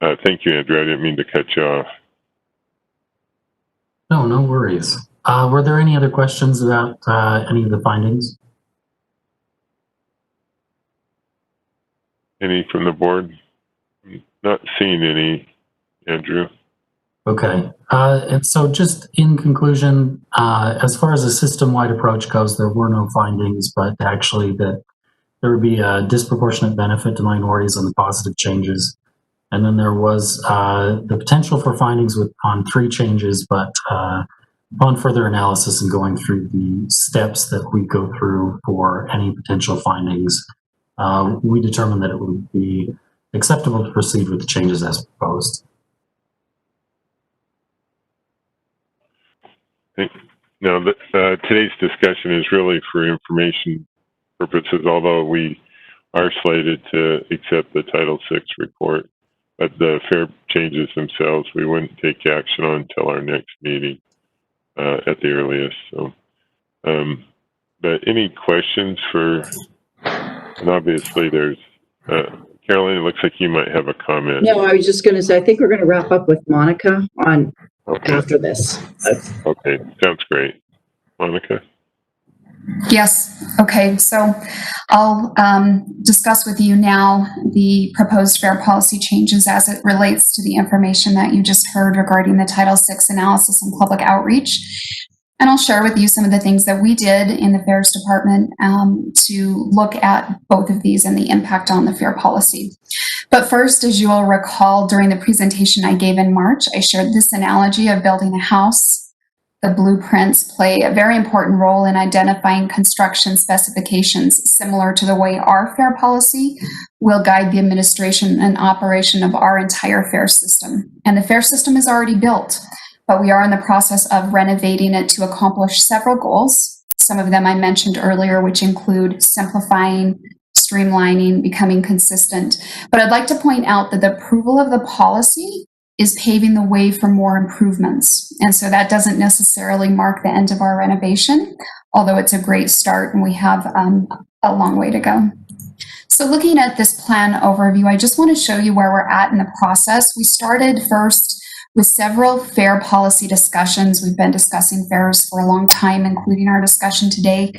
Speaker 1: Thank you, Andrew. I didn't mean to cut you off.
Speaker 14: No worries. Were there any other questions about any of the findings?
Speaker 1: Any from the board? Not seeing any, Andrew.
Speaker 14: Okay. And so just in conclusion, as far as the system-wide approach goes, there were no findings, but actually that there would be a disproportionate benefit to minorities on the positive changes. And then there was the potential for findings on 3 changes, but upon further analysis and going through the steps that we go through for any potential findings, we determined that it would be acceptable to proceed with the changes as proposed.
Speaker 1: Now, today's discussion is really for information purposes, although we are slated to accept the Title VI report. But the fare changes themselves, we wouldn't take action on until our next meeting at the earliest. So, but any questions for, and obviously there's, Caroline, it looks like you might have a comment.
Speaker 5: No, I was just going to say, I think we're going to wrap up with Monica on after this.
Speaker 1: Okay, sounds great. Monica?
Speaker 12: Yes. Okay. So I'll discuss with you now the proposed fare policy changes as it relates to the information that you just heard regarding the Title VI analysis and public outreach. And I'll share with you some of the things that we did in the Fares Department to look at both of these and the impact on the fare policy. But first, as you will recall, during the presentation I gave in March, I shared this analogy of building a house. The blueprints play a very important role in identifying construction specifications similar to the way our fare policy will guide the administration and operation of our entire fare system. And the fare system is already built, but we are in the process of renovating it to accomplish several goals. Some of them I mentioned earlier, which include simplifying, streamlining, becoming consistent. But I'd like to point out that the approval of the policy is paving the way for more improvements. And so that doesn't necessarily mark the end of our renovation, although it's a great start and we have a long way to go. So looking at this plan overview, I just want to show you where we're at in the process. We started first with several fare policy discussions. We've been discussing fares for a long time, including our discussion today.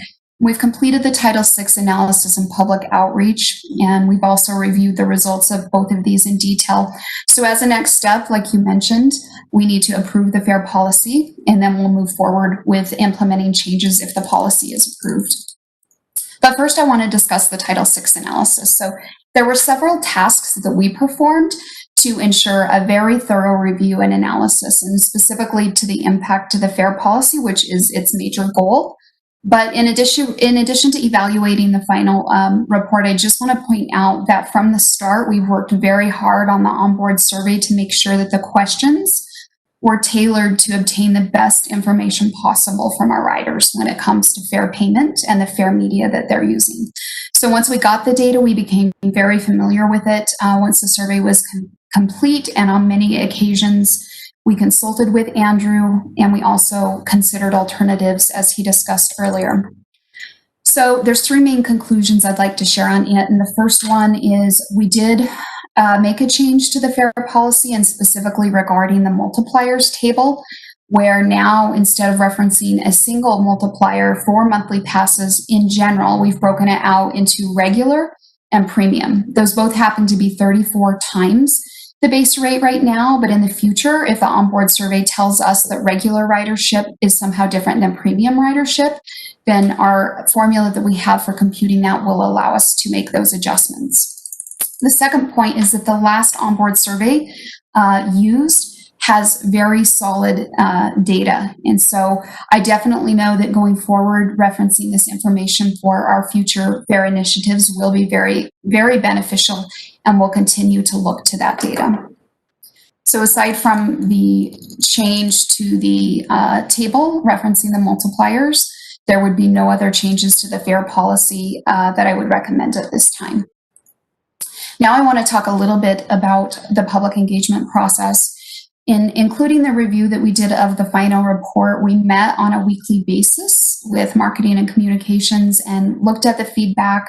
Speaker 12: We've completed the Title VI analysis and public outreach, and we've also reviewed the results of both of these in detail. So as a next step, like you mentioned, we need to approve the fare policy, and then we'll move forward with implementing changes if the policy is approved. But first, I want to discuss the Title VI analysis. So there were several tasks that we performed to ensure a very thorough review and analysis, and specifically to the impact to the fare policy, which is its major goal. But in addition to evaluating the final report, I just want to point out that from the start, we worked very hard on the onboard survey to make sure that the questions were tailored to obtain the best information possible from our riders when it comes to fare payment and the fare media that they're using. So once we got the data, we became very familiar with it once the survey was complete, and on many occasions, we consulted with Andrew, and we also considered alternatives as he discussed earlier. So there's three main conclusions I'd like to share on it. And the first one is we did make a change to the fare policy, and specifically regarding the multipliers table, where now instead of referencing a single multiplier for monthly passes in general, we've broken it out into regular and premium. Those both happen to be 34 times the base rate right now, but in the future, if the onboard survey tells us that regular ridership is somehow different than premium ridership, then our formula that we have for computing that will allow us to make those adjustments. The second point is that the last onboard survey used has very solid data. And so I definitely know that going forward, referencing this information for our future fare initiatives will be very, very beneficial, and we'll continue to look to that data. So aside from the change to the table referencing the multipliers, there would be no other changes to the fare policy that I would recommend at this time. Now I want to talk a little bit about the public engagement process. In including the review that we did of the final report, we met on a weekly basis with marketing and communications and looked at the feedback.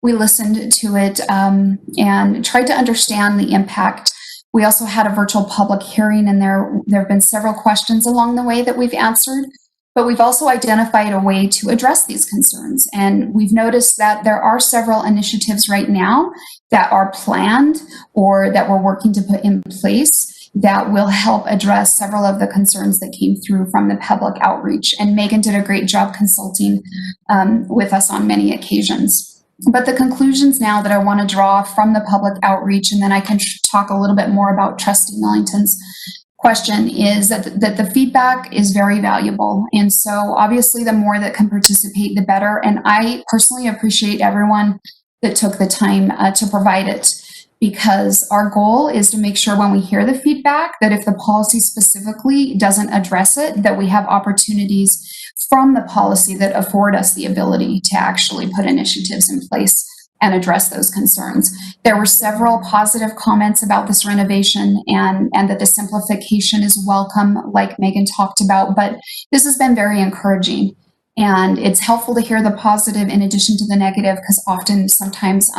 Speaker 12: We listened to it and tried to understand the impact. We also had a virtual public hearing, and there have been several questions along the way that we've answered, but we've also identified a way to address these concerns. And we've noticed that there are several initiatives right now that are planned or that we're working to put in place that will help address several of the concerns that came through from the public outreach. And Megan did a great job consulting with us on many occasions. But the conclusions now that I want to draw from the public outreach, and then I can talk a little bit more about Trustee Millington's question, is that the feedback is very valuable. And so obviously the more that can participate, the better. And I personally appreciate everyone that took the time to provide it, because our goal is to make sure when we hear the feedback that if the policy specifically doesn't address it, that we have opportunities from the policy that afford us the ability to actually put initiatives in place and address those concerns. There were several positive comments about this renovation and that the simplification is welcome, like Megan talked about, but this has been very encouraging. And it's helpful to hear the positive in addition to the negative, because often sometimes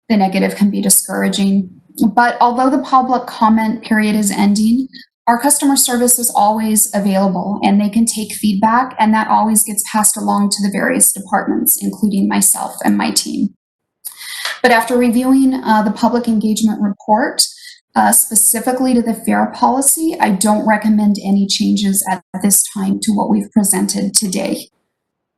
Speaker 12: the negative can be discouraging. But although the public comment period is ending, our customer service is always available and they can take feedback, and that always gets passed along to the various departments, including myself and my team. But after reviewing the public engagement report, specifically to the fare policy, I don't recommend any changes at this time to what we've presented today.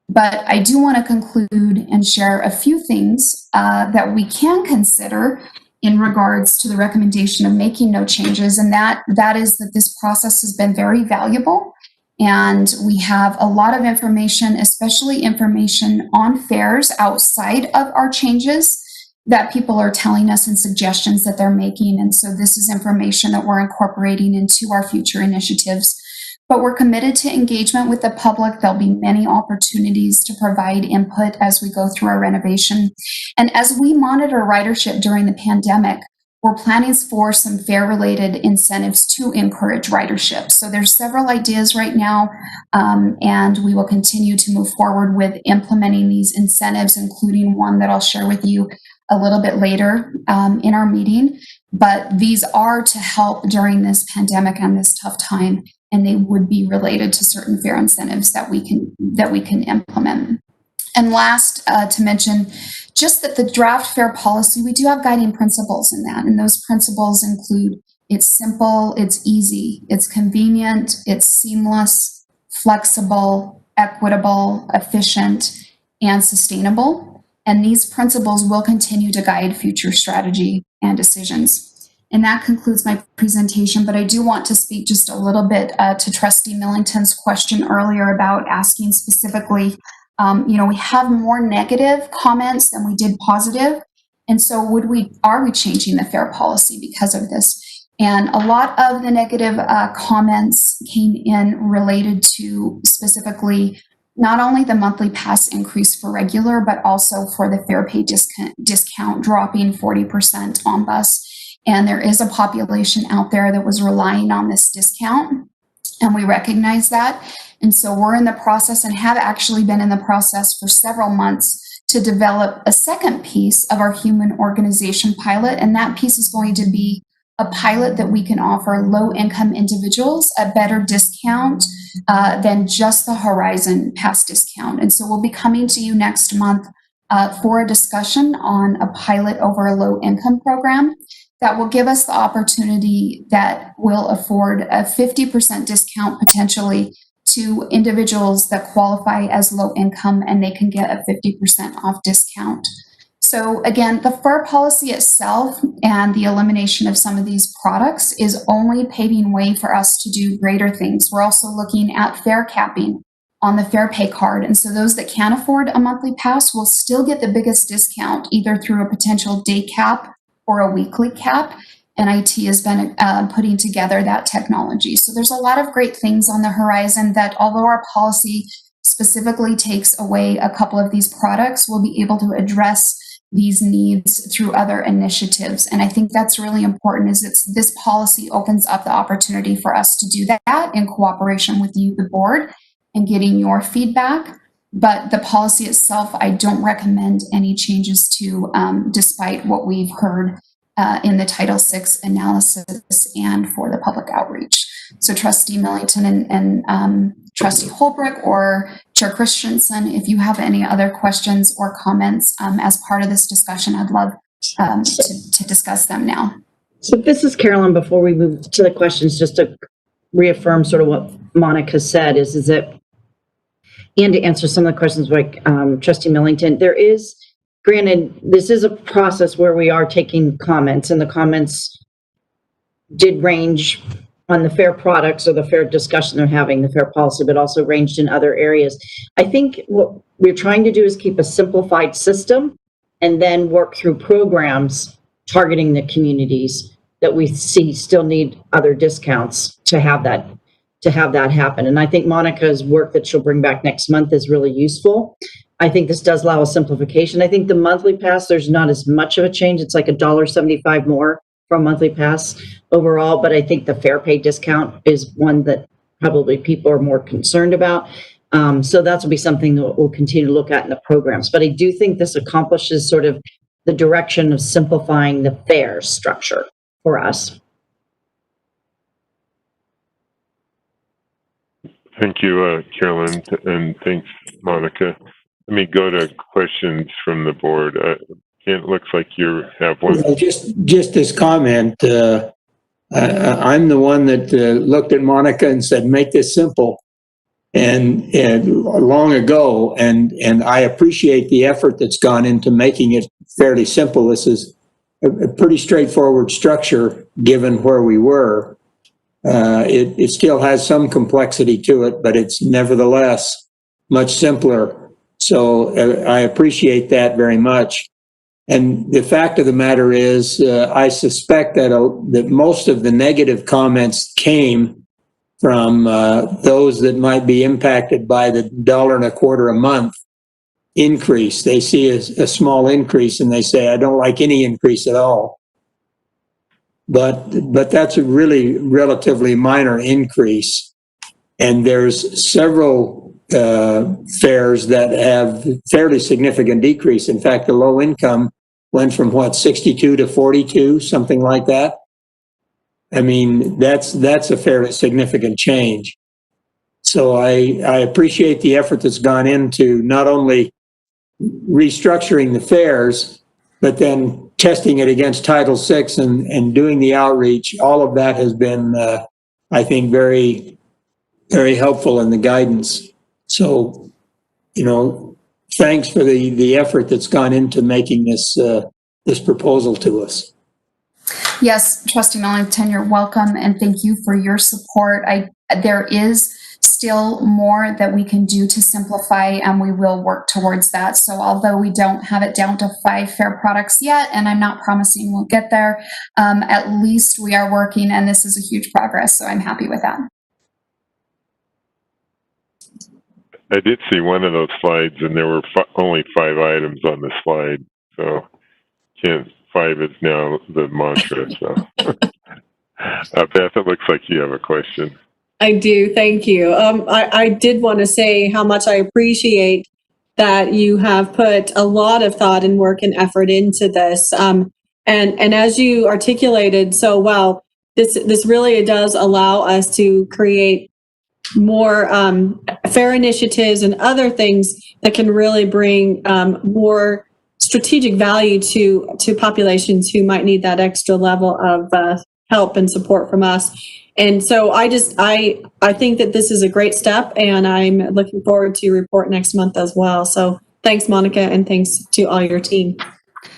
Speaker 12: But I do want to conclude and share a few things that we can consider in regards to the recommendation of making no changes, and that is that this process has been very valuable, and we have a lot of information, especially information on fares outside of our changes that people are telling us and suggestions that they're making. And so this is information that we're incorporating into our future initiatives. But we're committed to engagement with the public. There'll be many opportunities to provide input as we go through our renovation. And as we monitor ridership during the pandemic, we're planning for some fare-related incentives to encourage ridership. So there's several ideas right now, and we will continue to move forward with implementing these incentives, including one that I'll share with you a little bit later in our meeting. But these are to help during this pandemic and this tough time, and they would be related to certain fare incentives that we can implement. And last, to mention, just that the draft fare policy, we do have guiding principles in that, and those principles include it's simple, it's easy, it's convenient, it's seamless, flexible, equitable, efficient, and sustainable. And these principles will continue to guide future strategy and decisions. And that concludes my presentation, but I do want to speak just a little bit to Trustee Millington's question earlier about asking specifically, we have more negative comments than we did positive. And so are we changing the fare policy because of this? And a lot of the negative comments came in related to specifically not only the monthly pass increase for regular, but also for the fare pay discount dropping 40% on bus. And there is a population out there that was relying on this discount, and we recognize that. And so we're in the process, and have actually been in the process for several months, to develop a second piece of our human organization pilot. And that piece is going to be a pilot that we can offer low-income individuals a better discount than just the Horizon Pass discount. And so we'll be coming to you next month for a discussion on a pilot over a low-income program that will give us the opportunity that will afford a 50% discount potentially to individuals that qualify as low income, and they can get a 50% off discount. So again, the fare policy itself and the elimination of some of these products is only paving way for us to do greater things. We're also looking at fare capping on the fare pay card. And so those that can afford a monthly pass will still get the biggest discount, either through a potential day cap or a weekly cap. And IT has been putting together that technology. So there's a lot of great things on the horizon that, although our policy specifically takes away a couple of these products, we'll be able to address these needs through other initiatives. And I think that's really important, is this policy opens up the opportunity for us to do that in cooperation with you, the board, and getting your feedback. But the policy itself, I don't recommend any changes to, despite what we've heard in the Title VI analysis and for the public outreach. So Trustee Millington and Trustee Holbrook or Chair Christensen, if you have any other questions or comments as part of this discussion, I'd love to discuss them now.
Speaker 5: So this is Carolyn. Before we move to the questions, just to reaffirm sort of what Monica said is that, and to answer some of the questions like Trustee Millington, there is, granted, this is a process where we are taking comments, and the comments did range on the fair products or the fair discussion they're having, the fair policy, but also ranged in other areas. I think what we're trying to do is keep a simplified system and then work through programs targeting the communities that we see still need other discounts to have that happen. And I think Monica's work that she'll bring back next month is really useful. I think this does allow a simplification. I think the monthly pass, there's not as much of a change. It's like $1.75 more for a monthly pass overall, but I think the fare pay discount is one that probably people are more concerned about. So that will be something that we'll continue to look at in the programs. But I do think this accomplishes sort of the direction of simplifying the fare structure for us.
Speaker 1: Thank you, Carolyn, and thanks, Monica. Let me go to questions from the board. It looks like you have one.
Speaker 4: Well, just this comment, I'm the one that looked at Monica and said, make this simple. And long ago, and I appreciate the effort that's gone into making it fairly simple. This is a pretty straightforward structure given where we were. It still has some complexity to it, but it's nevertheless much simpler. So I appreciate that very much. And the fact of the matter is, I suspect that most of the negative comments came from those that might be impacted by the $1.25 a month increase. They see a small increase and they say, I don't like any increase at all. But that's a really relatively minor increase. And there's several fares that have fairly significant decrease. In fact, the low income went from what, 62 to 42, something like that. I mean, that's a fairly significant change. So I appreciate the effort that's gone into not only restructuring the fares, but then testing it against Title VI and doing the outreach. All of that has been, I think, very, very helpful in the guidance. So, thanks for the effort that's gone into making this proposal to us.
Speaker 12: Yes, Trustee Millington, you're welcome, and thank you for your support. There is still more that we can do to simplify, and we will work towards that. So although we don't have it down to 5 fare products yet, and I'm not promising we'll get there, at least we are working, and this is a huge progress, so I'm happy with that.
Speaker 1: I did see one of those slides, and there were only 5 items on the slide, so 5 is now the mantra. So, Beth, it looks like you have a question.
Speaker 10: I do. Thank you. I did want to say how much I appreciate that you have put a lot of thought and work and effort into this. And as you articulated so well, this really does allow us to create more fair initiatives and other things that can really bring more strategic value to populations who might need that extra level of help and support from us. And so I think that this is a great step, and I'm looking forward to your report next month as well. So thanks, Monica, and thanks to all your team.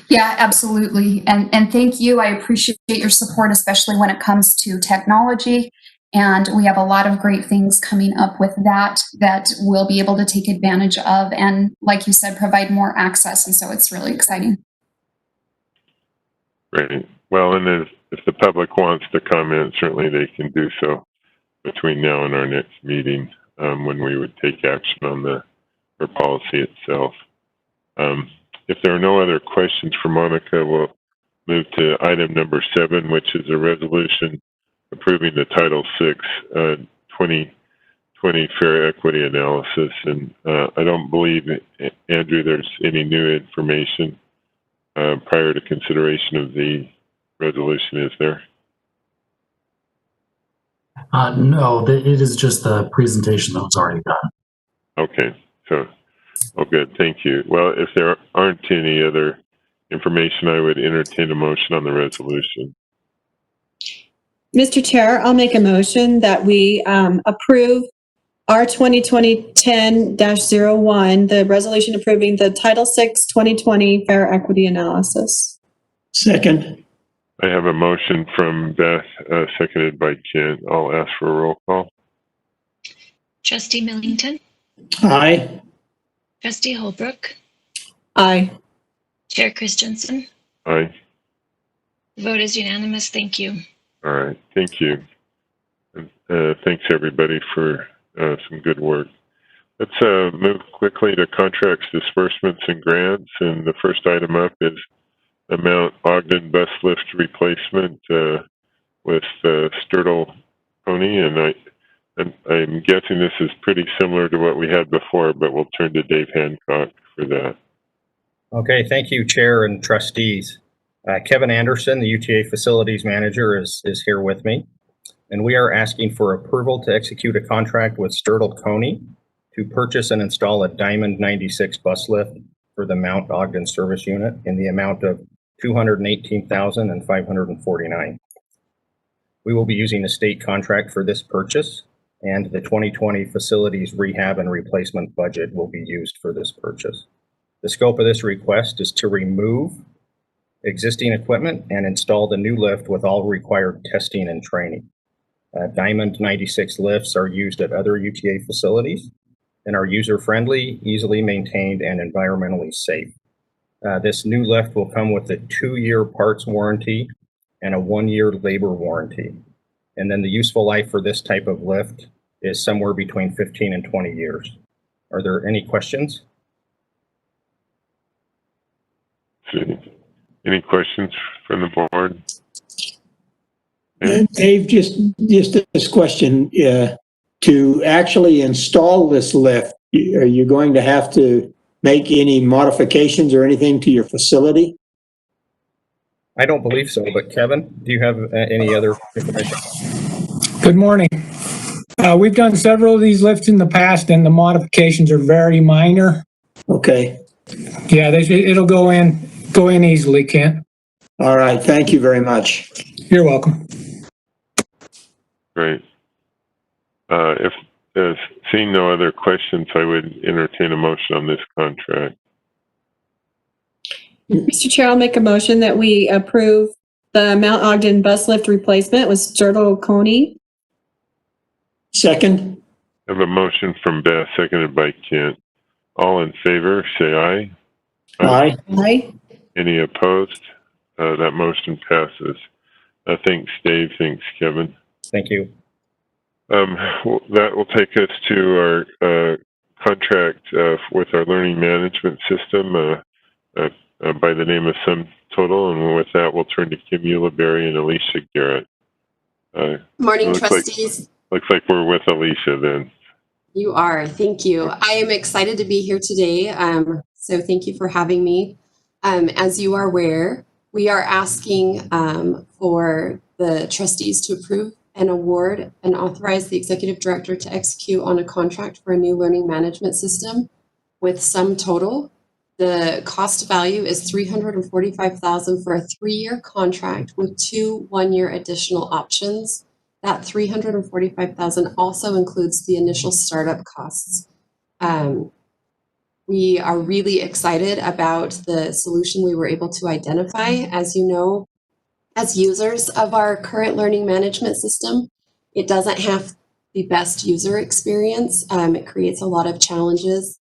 Speaker 12: Yeah, absolutely. And thank you. I appreciate your support, especially when it comes to technology. And we have a lot of great things coming up with that we'll be able to take advantage of. And like you said, provide more access. And so it's really exciting.
Speaker 1: Great. Well, and if the public wants to comment, certainly they can do so between now and our next meeting, when we would take action on our policy itself. If there are no other questions for Monica, we'll move to item number 7, which is a resolution approving the Title VI 2020 Fair Equity Analysis. And I don't believe, Andrew, there's any new information prior to consideration of the resolution, is there?
Speaker 14: No, it is just the presentation that was already done.
Speaker 1: Okay, so, good, thank you. Well, if there aren't any other information, I would entertain a motion on the resolution.
Speaker 10: Mr. Chair, I'll make a motion that we approve R 2020-10-01, the resolution approving the Title VI 2020 Fair Equity Analysis.
Speaker 4: Second.
Speaker 1: I have a motion from Beth, seconded by Kent. I'll ask for a roll call.
Speaker 2: Trustee Millington?
Speaker 4: Aye.
Speaker 2: Trustee Holbrook?
Speaker 10: Aye.
Speaker 2: Chair Christensen?
Speaker 1: Aye.
Speaker 2: The vote is unanimous. Thank you.
Speaker 1: All right, thank you. And, thanks everybody for some good work. Let's move quickly to contracts, disbursements, and grants. And the first item up is Mount Ogden bus lift replacement with Sturtle Pony. And I'm guessing this is pretty similar to what we had before, but we'll turn to Dave Hancock for that.
Speaker 15: Okay, thank you, Chair and trustees. Kevin Anderson, the UTA Facilities Manager, is here with me. and we are asking for approval to execute a contract with Sturgill Coney to purchase and install a Diamond 96 bus lift for the Mount Ogden Service Unit in the amount of $218,549. We will be using a state contract for this purchase, and the 2020 facilities rehab and replacement budget will be used for this purchase. The scope of this request is to remove existing equipment and install the new lift with all required testing and training. Diamond 96 lifts are used at other UTA facilities and are user-friendly, easily maintained, and environmentally safe. This new lift will come with a 2-year parts warranty and a 1-year labor warranty. And then the useful life for this type of lift is somewhere between 15 and 20 years. Are there any questions?
Speaker 1: Any questions from the board?
Speaker 4: Dave, just this question, to actually install this lift, are you going to have to make any modifications or anything to your facility?
Speaker 15: I don't believe so, but Kevin, do you have any other information?
Speaker 16: Good morning. We've done several of these lifts in the past, and the modifications are very minor.
Speaker 4: Okay.
Speaker 16: Yeah, it'll go in easily, Kent.
Speaker 4: All right. Thank you very much.
Speaker 16: You're welcome.
Speaker 1: Great. If seeing no other questions, I would entertain a motion on this contract.
Speaker 10: Mr. Chair, I'll make a motion that we approve the Mount Ogden bus lift replacement with Sturgill Coney.
Speaker 4: Second.
Speaker 1: I have a motion from Beth, seconded by Kent. All in favor, say aye.
Speaker 4: Aye.
Speaker 10: Aye.
Speaker 1: Any opposed? That motion passes. Thanks, Dave. Thanks, Kevin.
Speaker 15: Thank you.
Speaker 1: That will take us to our contract with our learning management system by the name of Sum Total. And with that, we'll turn to Kim Ulibarri and Alicia Garrett.
Speaker 17: Morning, trustees.
Speaker 1: Looks like we're with Alicia then.
Speaker 17: You are. Thank you. I am excited to be here today. So thank you for having me. As you are aware, we are asking for the trustees to approve an award and authorize the executive director to execute on a contract for a new learning management system with Sum Total. The cost value is $345,000 for a 3-year contract with 2 1-year additional options. That $345,000 also includes the initial startup costs. We are really excited about the solution we were able to identify. As you know, as users of our current learning management system, it doesn't have the best user experience. It creates a lot of challenges.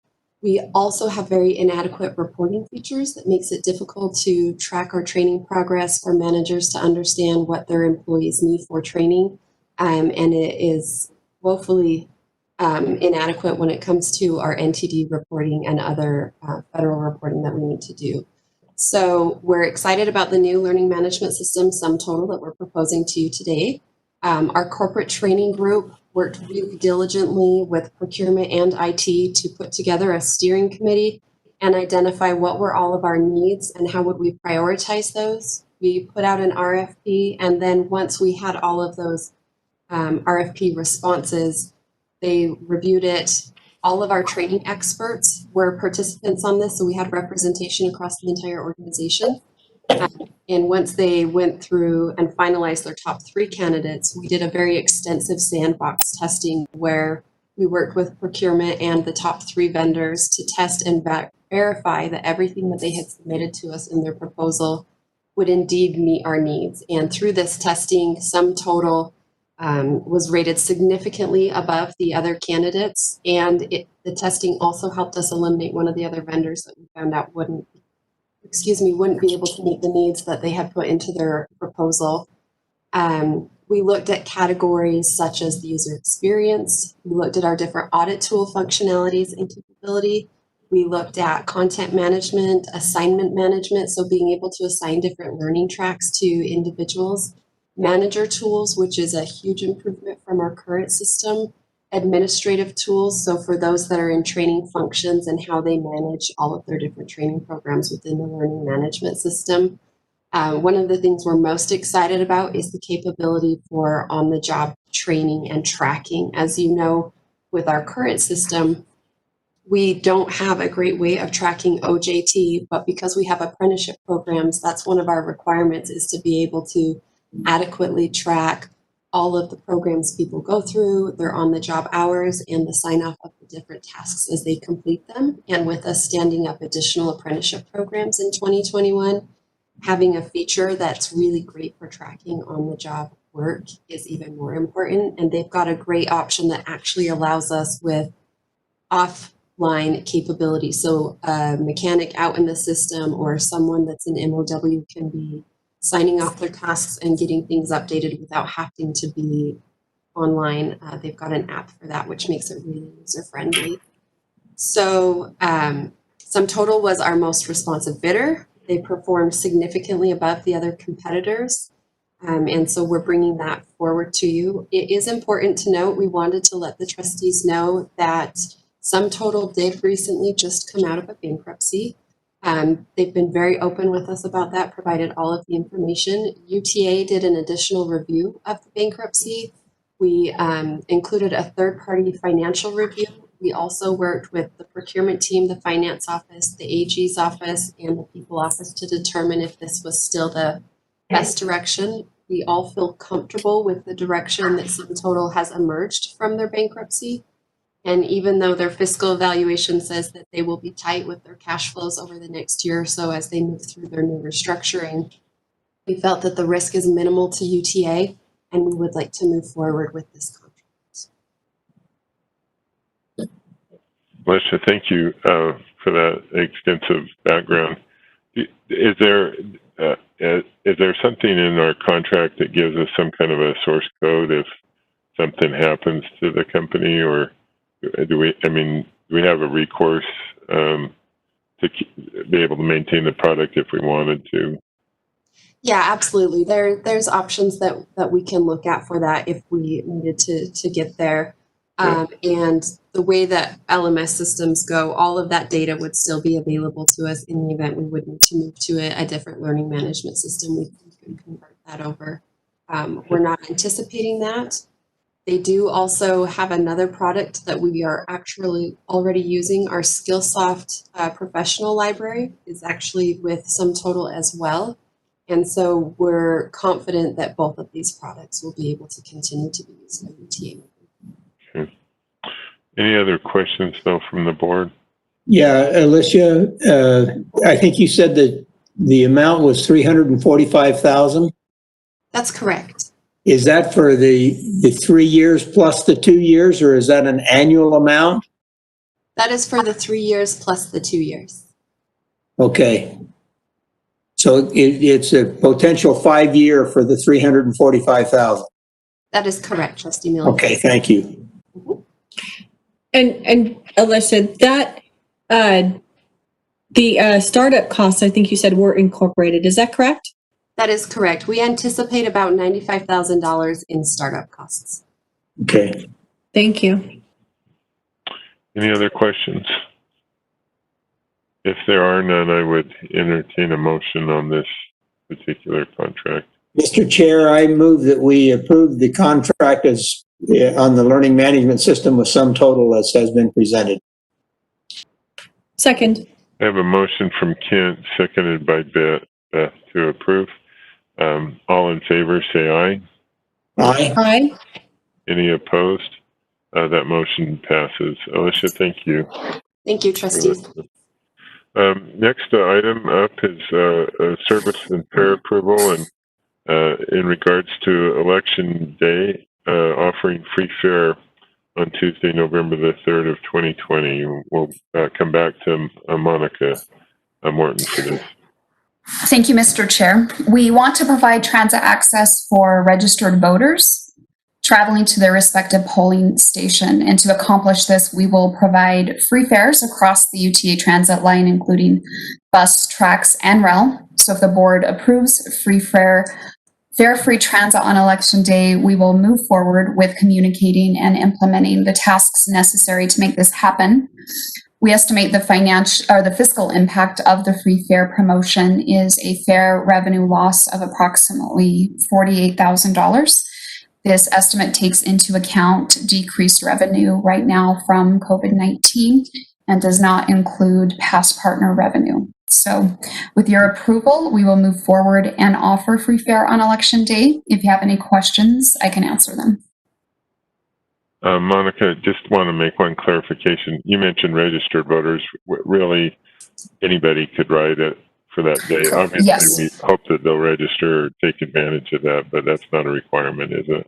Speaker 17: We also have very inadequate reporting features that makes it difficult to track our training progress for managers to understand what their employees need for training. And it is woefully inadequate when it comes to our NTD reporting and other federal reporting that we need to do. So we're excited about the new learning management system, Sum Total, that we're proposing to you today. Our corporate training group worked really diligently with procurement and IT to put together a steering committee and identify what were all of our needs and how would we prioritize those. We put out an RFP, and then once we had all of those RFP responses, they reviewed it. All of our training experts were participants on this, so we had representation across the entire organization. And once they went through and finalized their top 3 candidates, we did a very extensive sandbox testing where we worked with procurement and the top 3 vendors to test and verify that everything that they had submitted to us in their proposal would indeed meet our needs. And through this testing, Sum Total was rated significantly above the other candidates, and the testing also helped us eliminate one of the other vendors that we found out wouldn't be able to meet the needs that they had put into their proposal. We looked at categories such as the user experience. We looked at our different audit tool functionalities and capability. We looked at content management, assignment management, so being able to assign different learning tracks to individuals. Manager tools, which is a huge improvement from our current system. Administrative tools, so for those that are in training functions and how they manage all of their different training programs within the learning management system. One of the things we're most excited about is the capability for on-the-job training and tracking. As you know, with our current system, we don't have a great way of tracking OJT, but because we have apprenticeship programs, that's one of our requirements, is to be able to adequately track all of the programs people go through, their on-the-job hours, and the sign-off of the different tasks as they complete them. And with us standing up additional apprenticeship programs in 2021, having a feature that's really great for tracking on-the-job work is even more important. And they've got a great option that actually allows us with offline capability. So a mechanic out in the system or someone that's an MOW can be signing off their tasks and getting things updated without having to be online. They've got an app for that, which makes it really user-friendly. So SumTotal was our most responsive bidder. They performed significantly above the other competitors. And so we're bringing that forward to you. It is important to note, we wanted to let the trustees know that SumTotal did recently just come out of a bankruptcy. They've been very open with us about that, provided all of the information. UTA did an additional review of the bankruptcy. We included a third-party financial review. We also worked with the procurement team, the finance office, the AG's office, and the people office to determine if this was still the best direction. We all feel comfortable with the direction that SumTotal has emerged from their bankruptcy. And even though their fiscal evaluation says that they will be tight with their cash flows over the next year or so as they move through their new restructuring, we felt that the risk is minimal to UTA, and we would like to move forward with this contract.
Speaker 1: Alicia, thank you for that extensive background. Is there something in our contract that gives us some kind of a source code if something happens to the company, or do we have a recourse to be able to maintain the product if we wanted to?
Speaker 17: Yeah, absolutely. There's options that we can look at for that if we needed to get there. And the way that LMS systems go, all of that data would still be available to us in the event we would need to move to a different learning management system. We can convert that over. We're not anticipating that. They do also have another product that we are actually already using. Our Skillsoft professional library is actually with SumTotal as well. And so we're confident that both of these products will be able to continue to be used by UTA.
Speaker 1: Okay. Any other questions, though, from the board?
Speaker 4: Yeah, Alicia, I think you said that the amount was $345,000.
Speaker 17: That's correct.
Speaker 4: Is that for the 3 years plus the 2 years, or is that an annual amount?
Speaker 17: That is for the 3 years plus the 2 years.
Speaker 4: Okay. So it's a potential 5-year for the $345,000.
Speaker 17: That is correct, Trustee Miller.
Speaker 4: Okay, thank you.
Speaker 10: And Alicia, that the startup costs, I think you said, were incorporated. Is that correct?
Speaker 17: That is correct. We anticipate about $95,000 in startup costs.
Speaker 4: Okay.
Speaker 10: Thank you.
Speaker 1: Any other questions? If there are none, I would entertain a motion on this particular contract.
Speaker 4: Mr. Chair, I move that we approve the contract as on the learning management system with SumTotal as has been presented.
Speaker 10: Second.
Speaker 1: I have a motion from Kent, seconded by Beth to approve. All in favor, say aye.
Speaker 4: Aye.
Speaker 10: Aye.
Speaker 1: Any opposed? That motion passes. Alicia, thank you.
Speaker 17: Thank you, trustees.
Speaker 1: Next item up is service and fare approval, and in regards to Election Day, offering free fare on Tuesday, November the 3rd of 2020. We'll come back to Monica Morton for this.
Speaker 12: Thank you, Mr. Chair. We want to provide transit access for registered voters traveling to their respective polling station. And to accomplish this, we will provide free fares across the UTA transit line, including bus, tracks, and rail. So if the board approves fare-free transit on Election Day, we will move forward with communicating and implementing the tasks necessary to make this happen. We estimate the financial or the fiscal impact of the free fare promotion is a fare revenue loss of approximately $48,000. This estimate takes into account decreased revenue right now from COVID-19 and does not include past partner revenue. So with your approval, we will move forward and offer free fare on election day. If you have any questions, I can answer them.
Speaker 1: Monica, just want to make one clarification. You mentioned registered voters. Really, anybody could ride it for that day. Obviously,
Speaker 12: yes.
Speaker 1: We hope that they'll register or take advantage of that, but that's not a requirement, is it?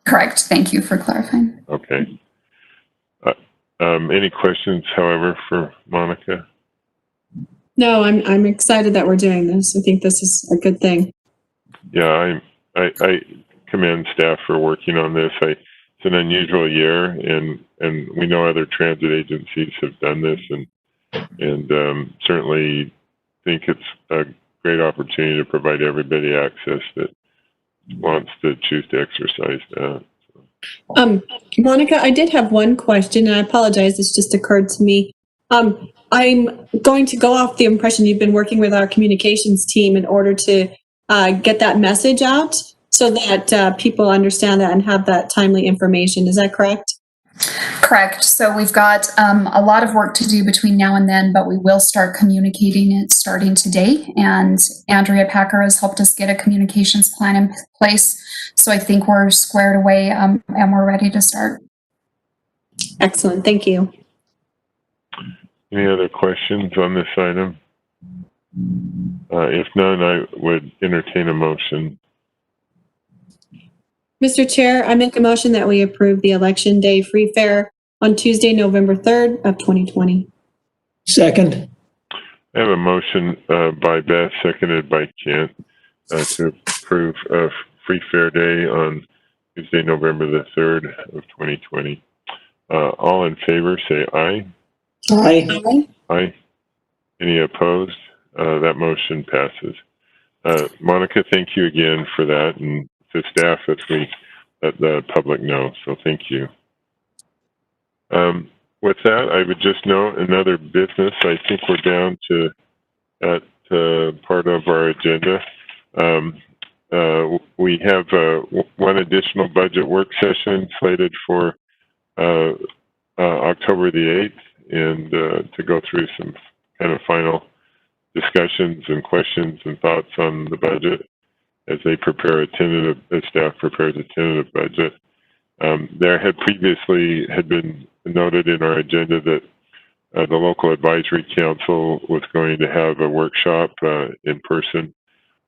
Speaker 12: Correct. Thank you for clarifying.
Speaker 1: Okay. Any questions, however, for Monica?
Speaker 10: No, I'm excited that we're doing this. I think this is a good thing.
Speaker 1: Yeah, I commend staff for working on this. It's an unusual year, and we know other transit agencies have done this, and certainly think it's a great opportunity to provide everybody access that wants to choose to exercise that.
Speaker 10: Monica, I did have one question, and I apologize. This just occurred to me. I'm going to go off the impression you've been working with our communications team in order to get that message out so that people understand that and have that timely information. Is that correct?
Speaker 12: Correct. So we've got a lot of work to do between now and then, but we will start communicating it starting today. And Andrea Packer has helped us get a communications plan in place. So I think we're squared away and we're ready to start.
Speaker 10: Excellent. Thank you.
Speaker 1: Any other questions on this item? If none, I would entertain a motion.
Speaker 10: Mr. Chair, I make a motion that we approve the election day free fare on Tuesday, November 3rd of 2020.
Speaker 4: Second.
Speaker 1: I have a motion by Beth, seconded by Kent, to approve a free fare day on Tuesday, November the 3rd of 2020. All in favor, say aye.
Speaker 4: Aye.
Speaker 1: Aye. Any opposed? That motion passes. Monica, thank you again for that, and to staff as we let the public know, so thank you. With that, I would just note another business. I think we're down to that part of our agenda. We have one additional budget work session slated for October the 8th, and to go through some kind of final discussions and questions and thoughts on the budget as they prepare as staff prepares a tentative budget. There had previously been noted in our agenda that the local advisory council was going to have a workshop in person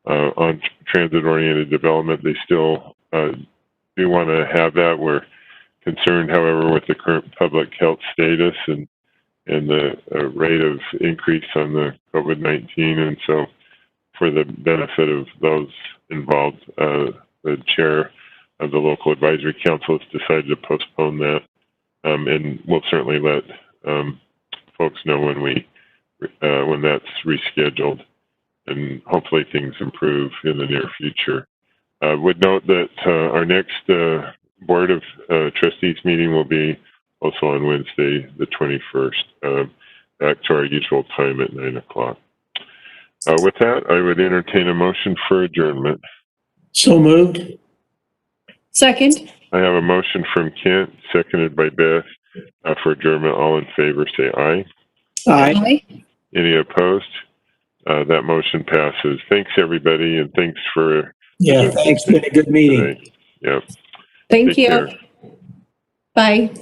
Speaker 1: on transit-oriented development. They still do want to have that. We're concerned, however, with the current public health status and the rate of increase on the COVID-19, and so for the benefit of those involved, the chair of the local advisory council has decided to postpone that, and we'll certainly let folks know when that's rescheduled, and hopefully things improve in the near future. Would note that our next Board of Trustees meeting will be also on Wednesday, the 21st, back to our usual time at 9 o'clock. With that, I would entertain a motion for adjournment.
Speaker 4: So moved.
Speaker 10: Second.
Speaker 1: I have a motion from Kent, seconded by Beth, for adjournment. All in favor, say aye.
Speaker 4: Aye.
Speaker 1: Any opposed? That motion passes. Thanks, everybody, and thanks for...
Speaker 4: Yeah, thanks. Been a good meeting.
Speaker 1: Today. Yep.
Speaker 10: Thank
Speaker 1: Take
Speaker 10: you.
Speaker 1: care.
Speaker 10: Bye.